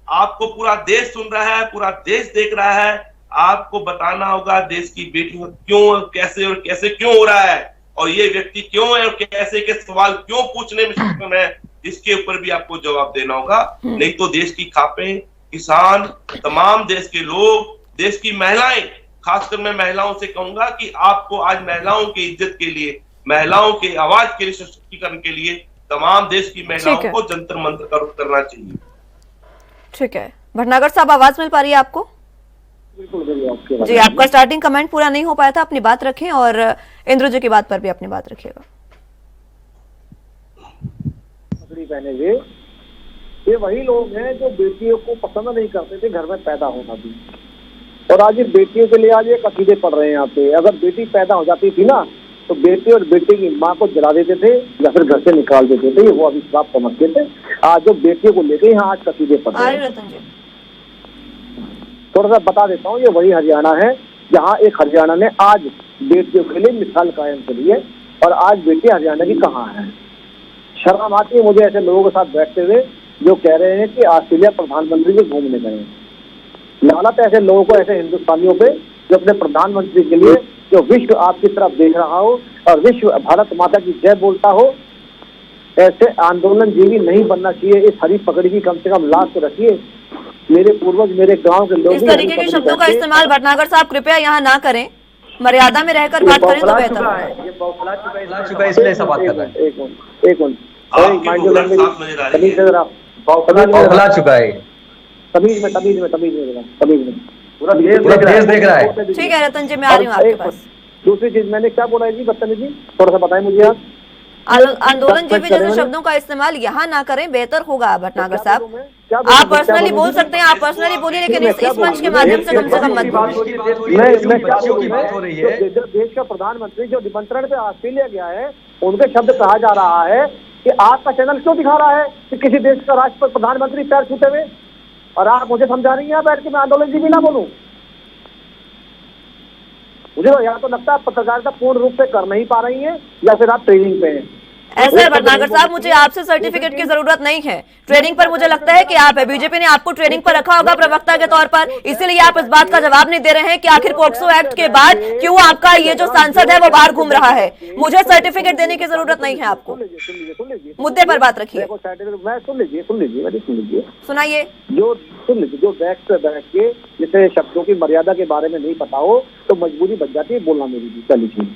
आपको पूरा देश सुन रहा है, पूरा देश देख रहा है। आपको बताना होगा देश की बेटियों क्यों, कैसे और कैसे क्यों हो रहा है, और ये व्यक्ति क्यों है और कैसे के सवाल क्यों पूछने में सक्षम है, इसके ऊपर भी आपको जवाब देना होगा। नहीं तो देश की खापें, किसान, तमाम देश के लोग, देश की महिलाएं, खासकर मैं महिलाओं से कहूंगा कि आपको आज महिलाओं की इज्जत के लिए, महिलाओं के आवाज के लिए, सशक्तिकरण के लिए तमाम देश की महिलाओं को जंतर मंतर का रुख करना चाहिए।
ठीक है भटनागर साहब, आवाज मिल पा रही है आपको?
बिल्कुल
जी, आपका स्टार्टिंग कमेंट पूरा नहीं हो पाया था, अपनी बात रखें और इंद्र जी की बात पर भी अपनी बात रखिएगा।
पहने हुए ये वही लोग हैं जो बेटियों को पसंद नहीं करते थे घर में पैदा होना भी, और आज ये बेटियों के लिए आज ये कसीदे पढ़ रहे हैं यहाँ पे। अगर बेटी पैदा हो जाती थी ना तो बेटी और बेटी की माँ को जला देते थे या फिर घर से निकाल देते थे, वो अभी श्राप समझते थे। आज जो बेटियों को लेकर यहाँ आज कसीदे पढ़ रहे हैं। थोड़ा सा बता देता हूँ, ये वही हरियाणा है जहाँ एक हरियाणा ने आज बेटियों के लिए मिसाल कायम करी है, और आज बेटी हरियाणा की कहाँ है। शर्म आती है मुझे ऐसे लोगों के साथ बैठते हुए जो कह रहे हैं कि ऑस्ट्रेलिया प्रधानमंत्री जी घूमने गए। लानत ऐसे लोगों को, ऐसे हिंदुस्तानियों पे जो अपने प्रधानमंत्री के लिए, जो विश्व आपकी तरफ देख रहा हो और विश्व भारत माता की जय बोलता हो, ऐसे आंदोलन जीवी नहीं बनना चाहिए। इस हरी पगड़ी की कम से कम लाज तो रखिए। मेरे पूर्वज, मेरे गांव के लोग
इस तरीके के शब्दों का इस्तेमाल भटनागर साहब कृपया यहाँ ना करें, मर्यादा में रहकर बात करें तो बेहतर होगा।
ये बौखला चुका
है, इसलिए ऐसा बात कर रहे हैं।
एक मिनट
बौखला चुका है,
तमीज में
पूरा देश देख रहा है।
ठीक है रतन जी, मैं आ रही हूँ आपके पास।
दूसरी चीज मैंने क्या बोला है जी, बदतमीजी थोड़ा सा बताएं मुझे आप।
आंदोलन जीवी जैसे शब्दों का इस्तेमाल यहाँ ना करें, बेहतर होगा भटनागर साहब। आप पर्सनली बोल सकते हैं, आप पर्सनली बोलिए, लेकिन इस मंच के माध्यम से कम मत बोलिए।
बच्चियों की बात हो रही है।
जो देश का प्रधानमंत्री जो निमंत्रण पे ऑस्ट्रेलिया गया है, उनके शब्द कहा जा रहा है कि आपका चैनल क्यों दिखा रहा है कि किसी देश का राष्ट्र प्रधानमंत्री पैर छूटे हुए, और आप मुझे समझा रही हैं बैठ के मैं आंदोलन जी भी ना बोलूं। मुझे तो यहाँ तो लगता है पत्रकारिता पूर्ण रूप से कर नहीं पा रही है, या फिर आप ट्रेनिंग पे हैं।
ऐसा है भटनागर साहब, मुझे आपसे सर्टिफिकेट की जरूरत नहीं है। ट्रेनिंग पर मुझे लगता है कि आप है, बीजेपी ने आपको ट्रेनिंग पर रखा होगा प्रवक्ता के तौर पर, इसीलिए आप इस बात का जवाब नहीं दे रहे हैं कि आखिर पोक्सो एक्ट के बाद क्यों आपका ये जो सांसद है वो बाहर घूम रहा है। मुझे सर्टिफिकेट देने की जरूरत नहीं है आपको, मुद्दे पर बात रखिए।
सुन लीजिए,
सुनाइए।
जो बैठ के जैसे शब्दों की मर्यादा के बारे में नहीं पता हो तो मजबूरी बन जाती है बोलना मेरी भी। चलिए,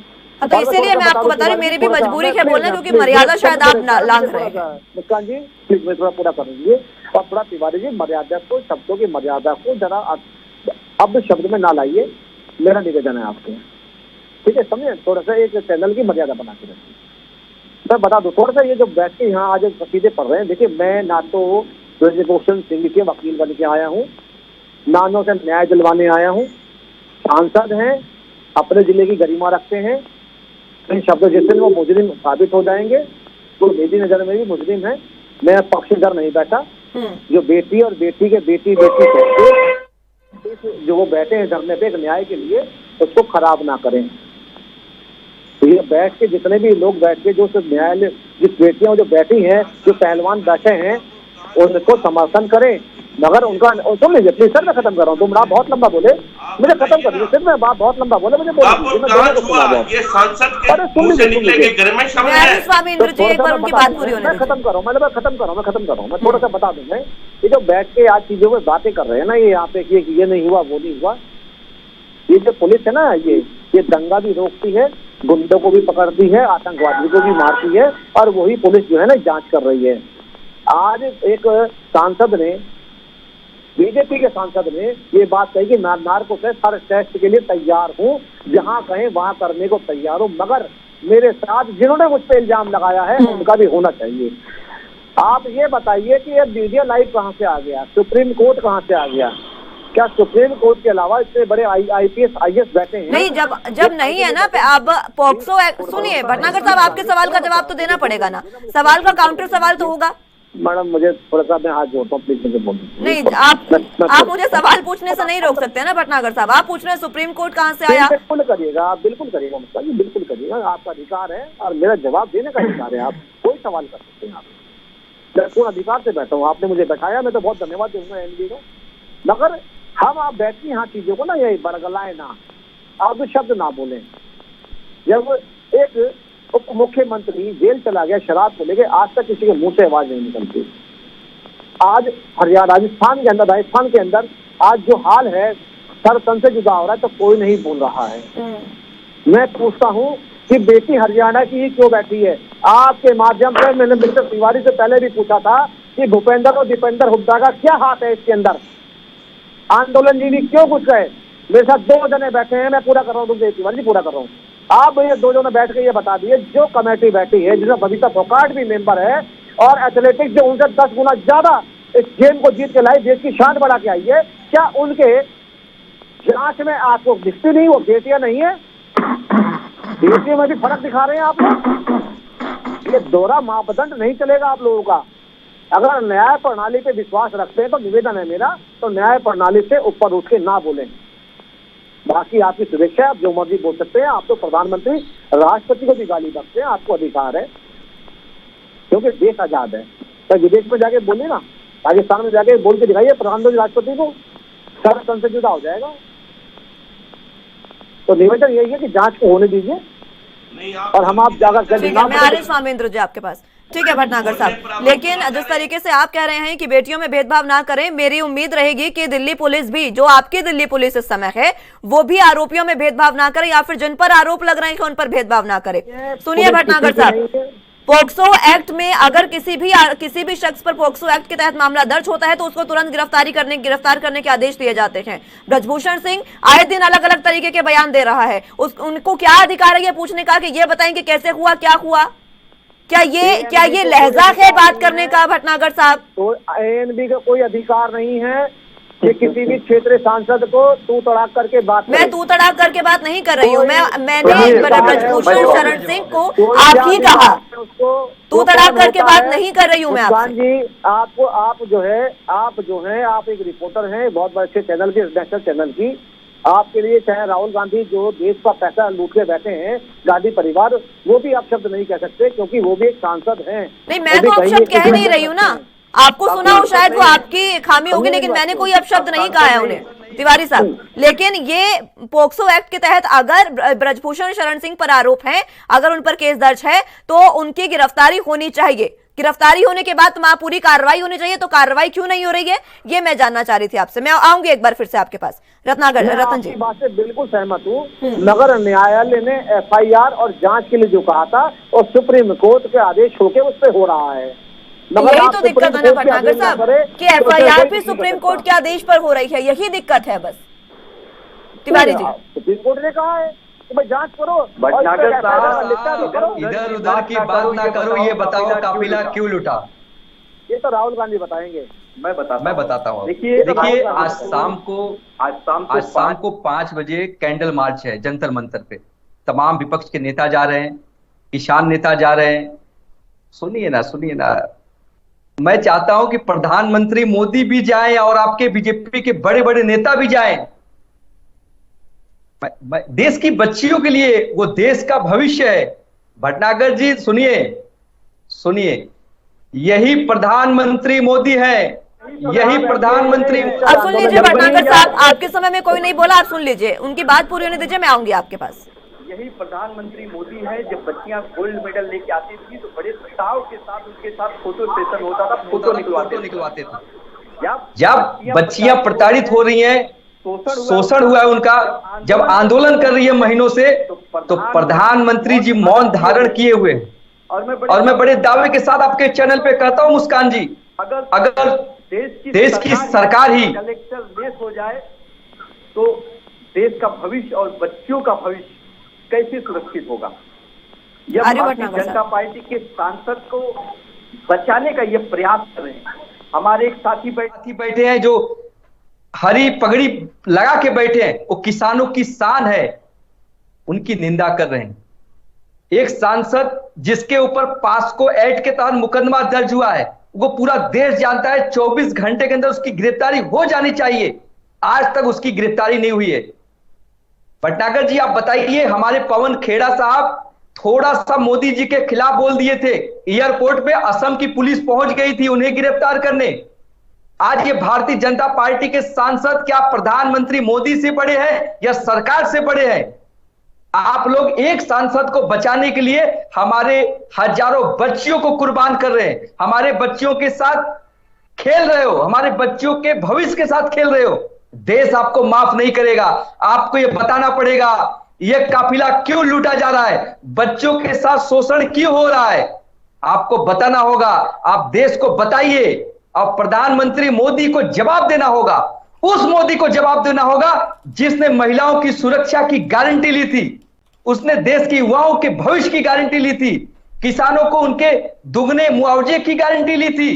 तो इसीलिए मैं आपको बता रही हूँ, मेरी भी मजबूरी है बोलना, क्योंकि मर्यादा शायद आप लांघ रहे हैं।
मुस्कान जी प्लीज मैं थोड़ा पूरा कर दीजिए, और थोड़ा तिवारी जी मर्यादा को, शब्दों की मर्यादा को जरा अब शब्द में ना लाइए, मेरा निवेदन है आपको, ठीक है? समझे? थोड़ा सा एक चैनल की मर्यादा बना के रखिए। मैं बता दूं थोड़ा सा, ये जो बैठ के यहाँ आज कसीदे पढ़ रहे हैं, देखिए मैं ना तो ब्रिजभूषण सिंह के वकील बन के आया हूँ, ना उनसे न्याय दिलवाने आया हूँ। सांसद हैं, अपने जिले की गरिमा रखते हैं, इन शब्दों जिससे वो मुजरिम साबित हो जाएंगे तो मेरी नजर में भी मुजरिम है। मैं पक्षधर नहीं बैठा, जो बेटी और बेटी के बेटी कहते जो वो बैठे हैं धरने पे एक न्याय के लिए, उसको खराब ना करें। तो ये बैठ के जितने भी लोग बैठ के जो सिर्फ न्यायालय जिस बेटियां जो बैठी हैं, जो पहलवान बैठे हैं, उनको समर्थन करें, मगर उनका सुन लीजिए प्लीज सर, मैं खत्म कर रहा हूँ, तुम आप बहुत लंबा बोले, मुझे खत्म कर दीजिए सर, मैं बात बहुत लंबा बोले, मुझे
ये सांसद के मुंह से निकलेंगे गर्म शब्द है।
स्वामी इंद्र जी, एक बार उनकी बात पूरी होने
मैं
दीजिए।
खत्म कर रहा हूँ, मैं खत्म कर रहा हूँ, मैं थोड़ा सा बता दूं। मैं ये जो बैठ के आज चीजों में बातें कर रहे हैं ना, ये यहाँ पे ये नहीं हुआ वो नहीं हुआ, ये जो पुलिस है ना, ये दंगा भी रोकती है, गुंडों को भी पकड़ती है, आतंकवादियों को भी मारती है, और वही पुलिस जो है ना जांच कर रही है। आज एक सांसद ने, बीजेपी के सांसद ने ये बात कही कि नार्को से हर टेस्ट के लिए तैयार हूँ, जहां कहें वहां करने को तैयार हूँ, मगर मेरे साथ जिन्होंने मुझ पर इल्जाम लगाया है उनका भी होना चाहिए। आप ये बताइए कि ये मीडिया लाइव कहाँ से आ गया, सुप्रीम कोर्ट कहाँ से आ गया? क्या सुप्रीम कोर्ट के अलावा इतने बड़े IPS IAS बैठे हैं?
नहीं, जब नहीं है ना अब पॉक्सो एक्ट, सुनिए भटनागर साहब, आपके सवाल का जवाब तो देना पड़ेगा ना, सवाल का काउंटर सवाल तो होगा।
मैडम मुझे थोड़ा सा, मैं हाथ जोड़ता हूँ प्लीज, मुझे बोलूं।
नहीं, आप मुझे सवाल पूछने से नहीं रोक सकते ना भटनागर साहब, आप पूछ रहे हैं सुप्रीम कोर्ट कहाँ से आया।
बिल्कुल करिएगा, आप बिल्कुल करिएगा, मतलब बिल्कुल करिएगा, आपका अधिकार है और मेरा जवाब देने का अधिकार है, आप कोई सवाल कर सकते हैं, आप मैं पूर्ण अधिकार से बैठा हूँ, आपने मुझे बैठाया, मैं तो बहुत धन्यवाद दूंगा एनबी को, मगर हम आप बैठे यहाँ चीजों को ना यही बरगलाए ना, आप शब्द ना बोले। जब एक उप मुख्यमंत्री जेल चला गया शराब को लेके, आज तक किसी के मुंह से आवाज नहीं निकलती। आज हरियाणा राजस्थान के अंदर आज जो हाल है, सर तन से जुदा हो रहा है, तो कोई नहीं बोल रहा है। मैं पूछता हूँ कि बेटी हरियाणा की ही क्यों बैठी है? आपके माध्यम से मैंने मिस्टर तिवारी से पहले भी पूछा था कि भूपेंद्र और दीपेंद्र हुड्डा का क्या हाथ है इसके अंदर, आंदोलन जी क्यों घुस गए? मेरे साथ 2 जने बैठे हैं, मैं पूरा कर रहा हूँ, तिवारी जी पूरा कर रहा हूँ। आप ये 2 जने बैठ के ये बता दिए, जो कमेटी बैठी है जिसमें बबीता फोगाट भी मेंबर है, और एथलेटिक्स जो उनसे 10 गुना ज्यादा इस गेम को जीत के लाई, देश की शान बढ़ा के आई है, क्या उनके जांच में आपको दिखती नहीं वो बेटियां नहीं है? बेटियों में भी फर्क दिखा रहे हैं आप लोग। ये दोहरा मापदंड नहीं चलेगा आप लोगों का। अगर न्याय प्रणाली पे विश्वास रखते हैं तो निवेदन है मेरा, तो न्याय प्रणाली से ऊपर उठ के ना बोलें। बाकी आपकी शुभेच्छा, आप जो मर्जी बोल सकते हैं, आप तो प्रधानमंत्री राष्ट्रपति को भी गाली बकते हैं, आपको अधिकार है, क्योंकि देश आजाद है। तो विदेश में जाके बोलिए ना, पाकिस्तान में जाके बोल के दिखाइए प्रधानमंत्री राष्ट्रपति को, सारा तन से जुदा हो जाएगा। तो निवेदन यही है कि जांच को होने दीजिए, और हम आप जाकर
मैं आ रही स्वामी इंद्र जी आपके पास। ठीक है भटनागर साहब, लेकिन जिस तरीके से आप कह रहे हैं कि बेटियों में भेदभाव ना करें, मेरी उम्मीद रहेगी कि दिल्ली पुलिस भी, जो आपकी दिल्ली पुलिस इस समय है, वो भी आरोपियों में भेदभाव ना करे, या फिर जिन पर आरोप लग रहे हैं कि उन पर भेदभाव ना करे। सुनिए भटनागर साहब, पोक्सो एक्ट में अगर किसी भी शख्स पर पोक्सो एक्ट के तहत मामला दर्ज होता है तो उसको तुरंत गिरफ्तार करने के आदेश दिए जाते हैं। ब्रजभूषण सिंह आए दिन अलग अलग तरीके के बयान दे रहा है, उनको क्या अधिकार है ये पूछने का कि ये बताएं कि कैसे हुआ, क्या हुआ? क्या ये लहजा है बात करने का भटनागर साहब?
तो ANB का कोई अधिकार नहीं है कि किसी भी क्षेत्रीय सांसद को तू तड़ाक करके बात।
मैं तू तड़ाक करके बात नहीं कर रही हूँ, मैंने ब्रजभूषण शरण सिंह को आप ही कहा, तू तड़ाक करके बात नहीं कर रही हूँ मैं आपसे।
जी आप जो है आप एक रिपोर्टर हैं बहुत बड़े अच्छे चैनल की, नेशनल चैनल की। आपके लिए चाहे राहुल गांधी जो देश का पैसा लूट के बैठे हैं, गांधी परिवार, वो भी आप शब्द नहीं कह सकते, क्योंकि वो भी एक सांसद हैं।
नहीं, मैं तो अपशब्द कह नहीं रही हूँ ना, आपको सुना हो शायद, वो आपकी खामी होगी, लेकिन मैंने कोई अपशब्द नहीं कहा है उन्हें, तिवारी साहब। लेकिन ये पोक्सो एक्ट के तहत अगर ब्रजभूषण शरण सिंह पर आरोप है, अगर उन पर केस दर्ज है, तो उनकी गिरफ्तारी होनी चाहिए। गिरफ्तारी होने के बाद वहां पूरी कार्रवाई होनी चाहिए, तो कार्रवाई क्यों नहीं हो रही है, ये मैं जानना चाह रही थी आपसे। मैं आऊंगी एक बार फिर से आपके पास। रतन जी,
बात से बिल्कुल सहमत हूँ, मगर न्यायालय ने FIR और जांच के लिए जो कहा था, और सुप्रीम कोर्ट के आदेश होके उस पर हो रहा है।
यही तो दिक्कत है ना भटनागर साहब कि FIR भी सुप्रीम कोर्ट के आदेश पर हो रही है, यही दिक्कत है बस। तिवारी जी,
सुप्रीम कोर्ट ने कहा है कि भाई जांच करो,
भटनागर साहब इधर उधर की बात ना करो, ये बताओ काफिला क्यों लुटा?
ये तो राहुल गांधी बताएंगे।
मैं बताता हूँ। देखिए आज शाम को 5 बजे कैंडल मार्च है जंतर मंतर पे। तमाम विपक्ष के नेता जा रहे हैं, किसान नेता जा रहे हैं। सुनिए ना, मैं चाहता हूं कि प्रधानमंत्री मोदी भी जाएं और आपके बीजेपी के बड़े बड़े नेता भी जाएं। देश की बच्चियों के लिए, वो देश का भविष्य है। भटनागर जी सुनिए, यही प्रधानमंत्री मोदी है, यही प्रधानमंत्री।
आप सुन लीजिए भटनागर साहब, आपके समय में कोई नहीं बोला, आप सुन लीजिए, उनकी बात पूरी होने दीजिए, मैं आऊंगी आपके पास।
यही प्रधानमंत्री मोदी है। जब बच्चियां गोल्ड मेडल लेके आती थी तो बड़े उत्साह के साथ उनके साथ फोटो सेशन होता था, फोटो निकलवाते थे।
जब बच्चियां प्रताड़ित हो रही हैं, शोषण हुआ है उनका, जब आंदोलन कर रही है महीनों से, तो प्रधानमंत्री जी मौन धारण किए हुए हैं। और मैं बड़े दावे के साथ आपके चैनल पे कहता हूं मुस्कान जी, अगर देश की सरकार ही
कलेक्टर लेस हो जाए तो देश का भविष्य और बच्चियों का भविष्य कैसे सुरक्षित होगा। यह भारतीय जनता पार्टी के सांसद को बचाने का ये प्रयास कर रहे हैं। हमारे एक साथी
बैठे हैं जो हरी पगड़ी लगा के बैठे हैं, वो किसानों की शान है, उनकी निंदा कर रहे हैं। एक सांसद जिसके ऊपर पास्को एक्ट के तहत मुकदमा दर्ज हुआ है, वो पूरा देश जानता है 24 घंटे के अंदर उसकी गिरफ्तारी हो जानी चाहिए, आज तक उसकी गिरफ्तारी नहीं हुई है। भटनागर जी आप बताइए, हमारे पवन खेड़ा साहब थोड़ा सा मोदी जी के खिलाफ बोल दिए थे, एयरपोर्ट पे असम की पुलिस पहुंच गई थी उन्हें गिरफ्तार करने। आज ये भारतीय जनता पार्टी के सांसद क्या प्रधानमंत्री मोदी से बड़े हैं या सरकार से बड़े हैं? आप लोग एक सांसद को बचाने के लिए हमारे हजारों बच्चियों को कुर्बान कर रहे हैं, हमारे बच्चियों के साथ खेल रहे हो, हमारे बच्चियों के भविष्य के साथ खेल रहे हो। देश आपको माफ नहीं करेगा। आपको यह बताना पड़ेगा यह काफिला क्यों लूटा जा रहा है, बच्चों के साथ शोषण क्यों हो रहा है, आपको बताना होगा। आप देश को बताइए और प्रधानमंत्री मोदी को जवाब देना होगा। उस मोदी को जवाब देना होगा जिसने महिलाओं की सुरक्षा की गारंटी ली थी, उसने देश के युवाओं के भविष्य की गारंटी ली थी, किसानों को उनके दुगने मुआवजे की गारंटी ली थी,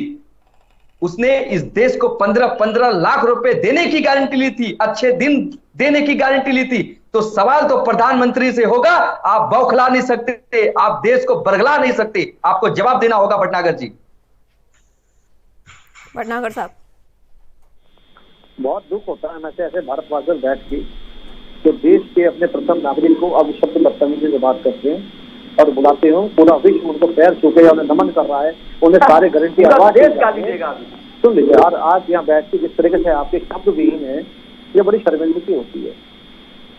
उसने इस देश को 15-15 लाख रुपए देने की गारंटी ली थी, अच्छे दिन देने की गारंटी ली थी। तो सवाल तो प्रधानमंत्री से होगा, आप बौखला नहीं सकते, आप देश को बरगला नहीं सकते, आपको जवाब देना होगा। भटनागर जी।
भटनागर साहब,
बहुत दुख होता है मैं ऐसे भारतवासी बैठ के जो देश के अपने प्रथम नागरिक को अब शब्द बदतमीजी से बात करते हैं और बुलाते हो, पूरा विश्व उनको पैर छूके उन्हें नमन कर रहा है, उन्हें सारे गारंटी सुन लीजिए। और आज यहाँ बैठ के जिस तरीके से आपके शब्द विहीन है, ये बड़ी शर्मिंदगी होती है।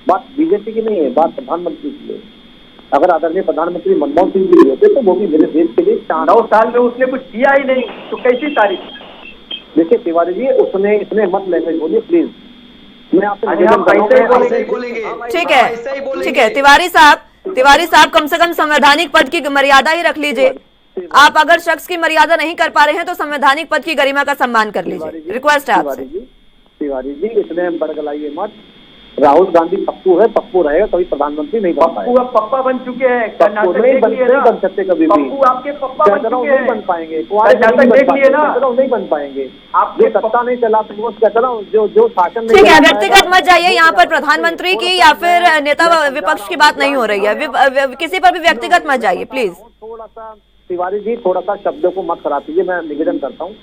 बात बीजेपी की नहीं है, बात प्रधानमंत्री की है। अगर आदरणीय प्रधानमंत्री मनमोहन सिंह जी होते तो वो भी मेरे देश के लिए 9
साल में उसने कुछ किया ही नहीं, तो कैसी तारीफ।
देखिए तिवारी जी, उसने इतने मत लैंग्वेज बोलिए प्लीज, मैं आपसे
ठीक है तिवारी साहब, कम से कम संवैधानिक पद की मर्यादा ही रख लीजिए। आप अगर शख्स की मर्यादा नहीं कर पा रहे हैं तो संवैधानिक पद की गरिमा का सम्मान कर लीजिए, रिक्वेस्ट है आपसे।
तिवारी जी इतने बड़गलाइए मत। राहुल गांधी पप्पू है, पप्पू रहेगा, कभी प्रधानमंत्री नहीं बन पाएगा।
पप्पू पप्पा बन चुके हैं,
नहीं बन सकते कभी भी।
पप्पू आपके पप्पा बन चुके हैं,
नहीं बन पाएंगे, नहीं बन पाएंगे। आप जो सत्ता नहीं चला वो कहता ना, जो शासन
ठीक है, व्यक्तिगत मत जाइए। यहाँ पर प्रधानमंत्री की या फिर नेता विपक्ष की बात नहीं हो रही है, किसी पर भी व्यक्तिगत मत जाइए प्लीज।
थोड़ा सा तिवारी जी, थोड़ा सा शब्दों को मत खराब कीजिए, मैं निवेदन करता हूँ।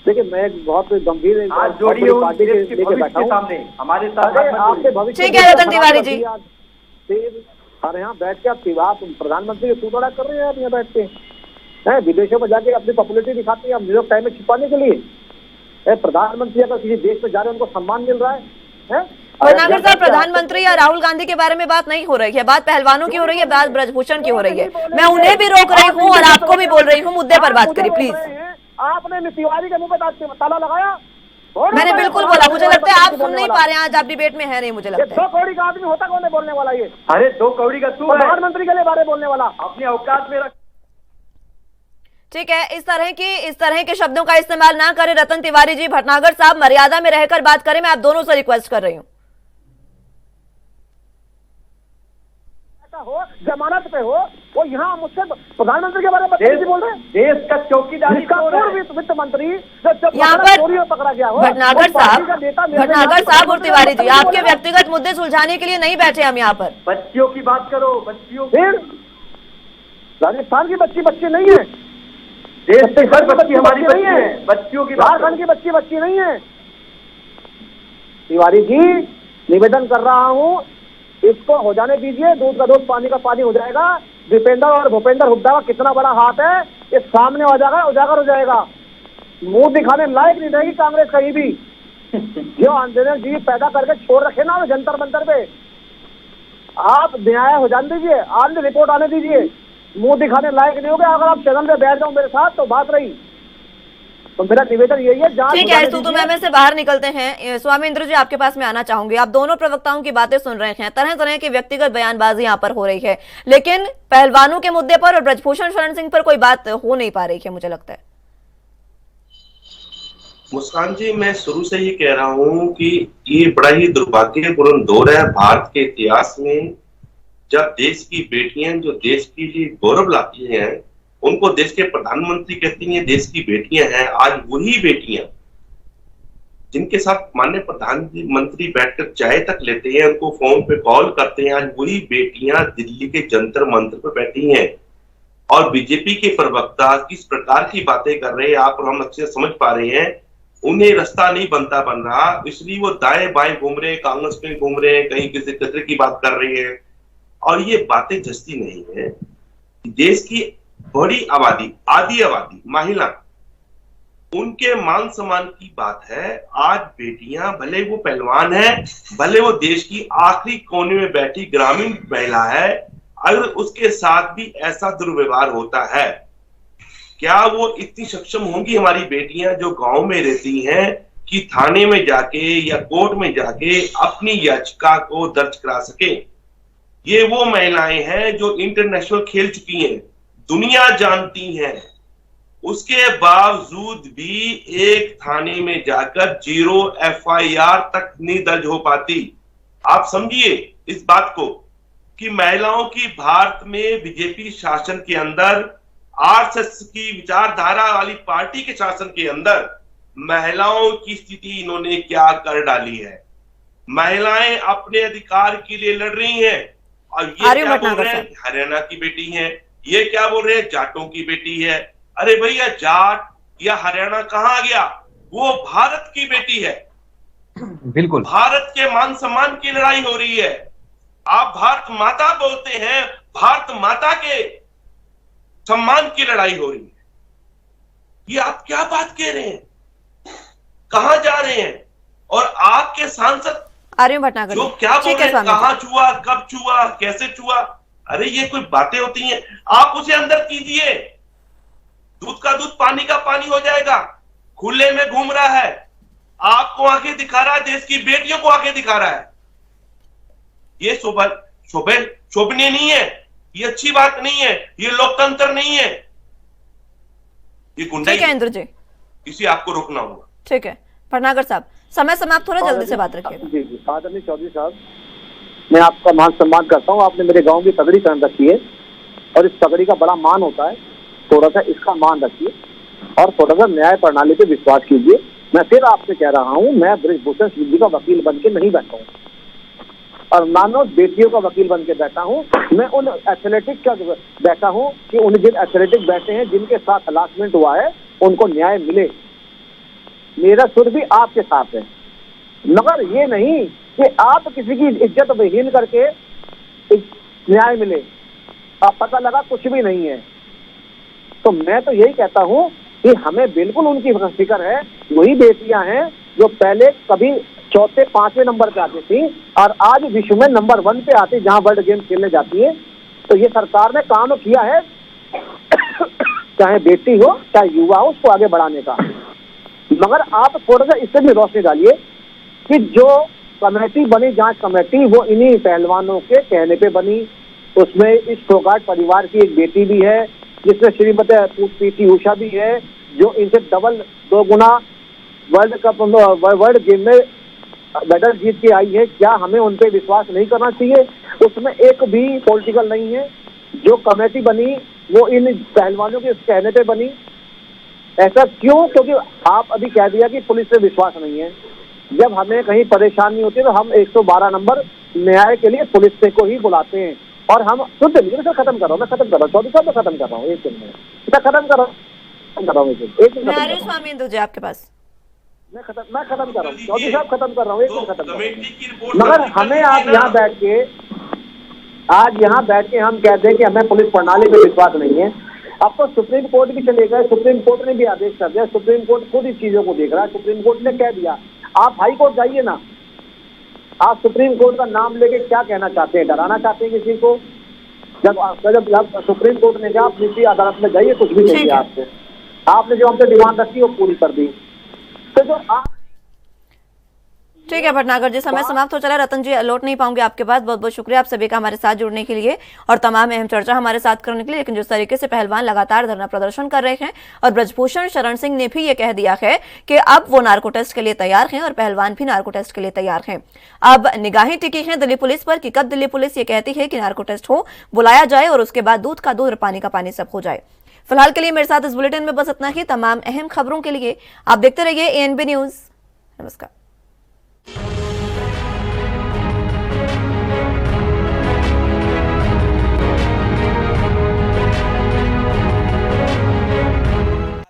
देखिए मैं बहुत गंभीर पार्टी के लेके बैठा हूँ हमारे साथ आपसे भविष्य।
ठीक है रतन तिवारी जी,
और यहाँ बैठ के आप प्रधानमंत्री के तू-तोड़ा कर रहे हैं। आप यहाँ बैठ के विदेशों में जाके अपनी पॉपुलैरिटी दिखाते हैं न्यूयॉर्क टाइम में छिपाने के लिए। प्रधानमंत्री अगर किसी देश में जा रहे हैं उनको सम्मान मिल रहा है।
भटनागर साहब, प्रधानमंत्री या राहुल गांधी के बारे में बात नहीं हो रही है, बात पहलवानों की हो रही है, बात ब्रजभूषण की हो रही है। मैं उन्हें भी रोक रही हूँ और आपको भी बोल रही हूँ, मुद्दे पर बात करिए प्लीज।
आपने तिवारी के मुंह पे ताला लगाया।
मैंने बिल्कुल बोला, मुझे लगता है आप सुन नहीं पा रहे हैं, आज आप डिबेट में है नहीं, मुझे लगता है।
2 कौड़ी का आदमी होता कौन है बोलने वाला? ये
अरे 2 कौड़ी का तू
प्रधानमंत्री के लिए बारे बोलने वाला,
अपनी औकात में रख।
ठीक है, इस तरह के शब्दों का इस्तेमाल ना करें रतन तिवारी जी। भटनागर साहब मर्यादा में रहकर बात करें, मैं आप दोनों से रिक्वेस्ट कर रही हूँ।
हो जमानत पे हो, वो यहाँ मुझसे प्रधानमंत्री के बारे में बोल रहे हैं।
देश का चौकीदारी
वित्त मंत्री
यहाँ पर
पकड़ा गया हो।
भटनागर साहब और तिवारी जी, आपके व्यक्तिगत मुद्दे सुलझाने के लिए नहीं बैठे हम यहाँ पर।
बच्चियों की बात करो, बच्चियों।
फिर राजस्थान की बच्ची नहीं है,
देश की हर बच्ची हमारी नहीं है, बच्चियों की।
झारखंड की बच्ची नहीं है। तिवारी जी निवेदन कर रहा हूँ, इसको हो जाने दीजिए, दूध का दूध पानी का पानी हो जाएगा। दीपेंद्र और भूपेंद्र हुड्डा का कितना बड़ा हाथ है, ये सामने हो जाएगा, उजागर हो जाएगा। मुंह दिखाने लायक नहीं रहेगी कांग्रेस कहीं भी। जो आंदोलन जी पैदा करके छोड़ रखे ना जंतर मंतर पे, आप न्याय हो जाने दीजिए, आज रिपोर्ट आने दीजिए। मुंह दिखाने लायक नहीं होगा। अगर आप सदन में बैठ जाओ मेरे साथ तो बात रही। तो मेरा निवेदन यही है, जांच
ठीक है, तो मैं से बाहर निकलते हैं। स्वामी इंद्र जी, आपके पास मैं आना चाहूंगी। आप दोनों प्रवक्ताओं की बातें सुन रहे हैं, तरह तरह की व्यक्तिगत बयानबाजी यहाँ पर हो रही है, लेकिन पहलवानों के मुद्दे पर और ब्रजभूषण शरण सिंह पर कोई बात हो नहीं पा रही है, मुझे लगता है।
मुस्कान जी, मैं शुरू से ही कह रहा हूं कि ये बड़ा ही दुर्भाग्यपूर्ण दौर है भारत के इतिहास में, जब देश की बेटियां जो देश के लिए गौरव लाती हैं, उनको देश के प्रधानमंत्री कहती हैं देश की बेटियां हैं। आज वही बेटियां जिनके साथ माननीय प्रधानमंत्री बैठकर चाय तक लेते हैं, उनको फोन पे कॉल करते हैं, आज वही बेटियां दिल्ली के जंतर मंतर पर बैठी हैं। और बीजेपी के प्रवक्ता किस प्रकार की बातें कर रहे हैं आप और हम अच्छे से समझ पा रहे हैं। उन्हें रास्ता नहीं बन रहा, इसलिए वो दाएं बाएं घूम रहे हैं, कांग्रेस में घूम रहे हैं, कहीं किसी कचरे की बात कर रहे हैं। और ये बातें जस्ती नहीं है। देश की बड़ी आबादी, आधी आबादी महिला, उनके मान सम्मान की बात है। आज बेटियां, भले वो पहलवान है, भले वो देश की आखिरी कोने में बैठी ग्रामीण महिला है, अगर उसके साथ भी ऐसा दुर्व्यवहार होता है, क्या वो इतनी सक्षम होंगी हमारी बेटियां जो गांव में रहती हैं कि थाने में जाके या कोर्ट में जाके अपनी याचिका को दर्ज करा सके? ये वो महिलाएं हैं जो इंटरनेशनल खेल चुकी हैं, दुनिया जानती है, उसके बावजूद भी एक थाने में जाकर 0 FIR तक नहीं दर्ज हो पाती। आप समझिए इस बात को कि महिलाओं की भारत में बीजेपी शासन के अंदर, RSS की विचारधारा वाली पार्टी के शासन के अंदर महिलाओं की स्थिति इन्होंने क्या कर डाली है। महिलाएं अपने अधिकार के लिए लड़ रही हैं और ये क्या बोल रहे हैं हरियाणा की बेटी है, ये क्या बोल रहे हैं जाटों की बेटी है। अरे भैया, जाट या हरियाणा कहाँ गया, वो भारत की बेटी है।
बिल्कुल,
भारत के मान सम्मान की लड़ाई हो रही है। आप भारत माता बोलते हैं, भारत माता के सम्मान की लड़ाई हो रही है। ये आप क्या बात कह रहे हैं, कहां जा रहे हैं? और आपके सांसद
आर्य भटनागर
जो क्या बोल रहे हैं, कहां छुआ, कब छुआ, कैसे छुआ? अरे ये कोई बातें होती हैं? आप उसे अंदर कीजिए, दूध का दूध पानी का पानी हो जाएगा। खुले में घूम रहा है, आपको आंखें दिखा रहा है, देश की बेटियों को आंखें दिखा रहा है। ये शोभनीय नहीं है, ये अच्छी बात नहीं है, ये लोकतंत्र नहीं है, ये गुंडाई।
ठीक है इंद्र जी,
इसे आपको रोकना होगा।
ठीक है भटनागर साहब, समय समाप्त हो रहा है, जल्दी से बात रखिएगा।
जी जी, आदरणीय चौधरी साहब, मैं आपका मान सम्मान करता हूँ। आपने मेरे गांव की पगड़ी पहन रखी है और इस पगड़ी का बड़ा मान होता है, थोड़ा सा इसका मान रखिए और थोड़ा सा न्याय प्रणाली पे विश्वास कीजिए। मैं फिर आपसे कह रहा हूँ, मैं ब्रजभूषण सिंह जी का वकील बन के नहीं बैठा हूँ और मानो बेटियों का वकील बन के बैठा हूँ। मैं उन एथलेटिक का बैठा हूँ कि उन जिन एथलेटिक बैठे हैं जिनके साथ हरासमेंट हुआ है उनको न्याय मिले। मेरा सुर भी आपके साथ है, मगर ये नहीं कि आप किसी की इज्जत विहीन करके न्याय मिले। अब पता लगा कुछ भी नहीं है। तो मैं तो यही कहता हूँ कि हमें बिल्कुल उनकी फिक्र है। वही बेटियां हैं जो पहले कभी 4थे 5वें नंबर पे आती थी और आज विश्व में नंबर 1 पे आती, जहां वर्ल्ड गेम खेलने जाती है। तो ये सरकार ने काम किया है, चाहे बेटी हो चाहे युवा हो, उसको आगे बढ़ाने का। मगर आप थोड़ा सा इससे भी रोशनी डालिए कि जो कमेटी बनी, जांच कमेटी, वो इन्हीं पहलवानों के कहने पे बनी। उसमें इस फोगाट परिवार की एक बेटी भी है, जिसमें श्रीमती PT उषा भी है, जो इनसे डबल 2 गुना वर्ल्ड कप वर्ल्ड गेम में मेडल जीत के आई है। क्या हमें उन पे विश्वास नहीं करना चाहिए? उसमें एक भी पॉलिटिकल नहीं है। जो कमेटी बनी वो इन पहलवानों के कहने पे बनी। ऐसा क्यों? क्योंकि आप अभी कह दिया कि पुलिस पे विश्वास नहीं है। जब हमें कहीं परेशानी होती है तो हम 112 नंबर न्याय के लिए पुलिस से को ही बुलाते हैं। और हम शुद्ध मैं खत्म कर रहा हूँ, चौधरी साहब मैं खत्म कर रहा हूँ, एक दिन में मैं खत्म कर रहा हूँ, एक दिन।
स्वामी इंदु जी आपके पास।
मैं खत्म कर रहा हूँ चौधरी साहब, खत्म कर रहा हूँ, एक मिनट खत्म कर रहा
कमेटी की
हूँ।
रिपोर्ट
मगर हमें आप यहाँ बैठ के हम कहते हैं कि हमें पुलिस प्रणाली पे विश्वास नहीं है। अब तो सुप्रीम कोर्ट भी चले गए, सुप्रीम कोर्ट ने भी आदेश कर दिया, सुप्रीम कोर्ट खुद इस चीजों को देख रहा है, सुप्रीम कोर्ट ने कह दिया। आप हाई कोर्ट जाइए ना, आप सुप्रीम कोर्ट का नाम लेके क्या कहना चाहते हैं? डराना चाहते हैं किसी को? जब सुप्रीम कोर्ट ने कहा आप निचली अदालत में जाइए, कुछ भी नहीं आपसे, आपने जो हमसे डिमांड रखी वो पूरी कर दी। तो जो आप
ठीक है भटनागर जी, समय समाप्त हो चला। रतन जी लौट नहीं पाऊंगे आपके पास, बहुत बहुत शुक्रिया आप सभी का हमारे साथ जुड़ने के लिए और तमाम अहम चर्चा हमारे साथ करने के लिए। लेकिन जिस तरीके से पहलवान लगातार धरना प्रदर्शन कर रहे हैं और ब्रजभूषण शरण सिंह ने भी ये कह दिया है कि अब वो नार्को टेस्ट के लिए तैयार हैं और पहलवान भी नार्को टेस्ट के लिए तैयार हैं। अब निगाहें टिकी हैं दिल्ली पुलिस पर कि कब दिल्ली पुलिस ये कहती है कि नार्को टेस्ट हो, बुलाया जाए और उसके बाद दूध का दूध और पानी का पानी सब हो जाए। फिलहाल के लिए मेरे साथ इस बुलेटिन में बस इतना ही। तमाम अहम खबरों के लिए आप देखते रहिए ANB न्यूज। नमस्कार।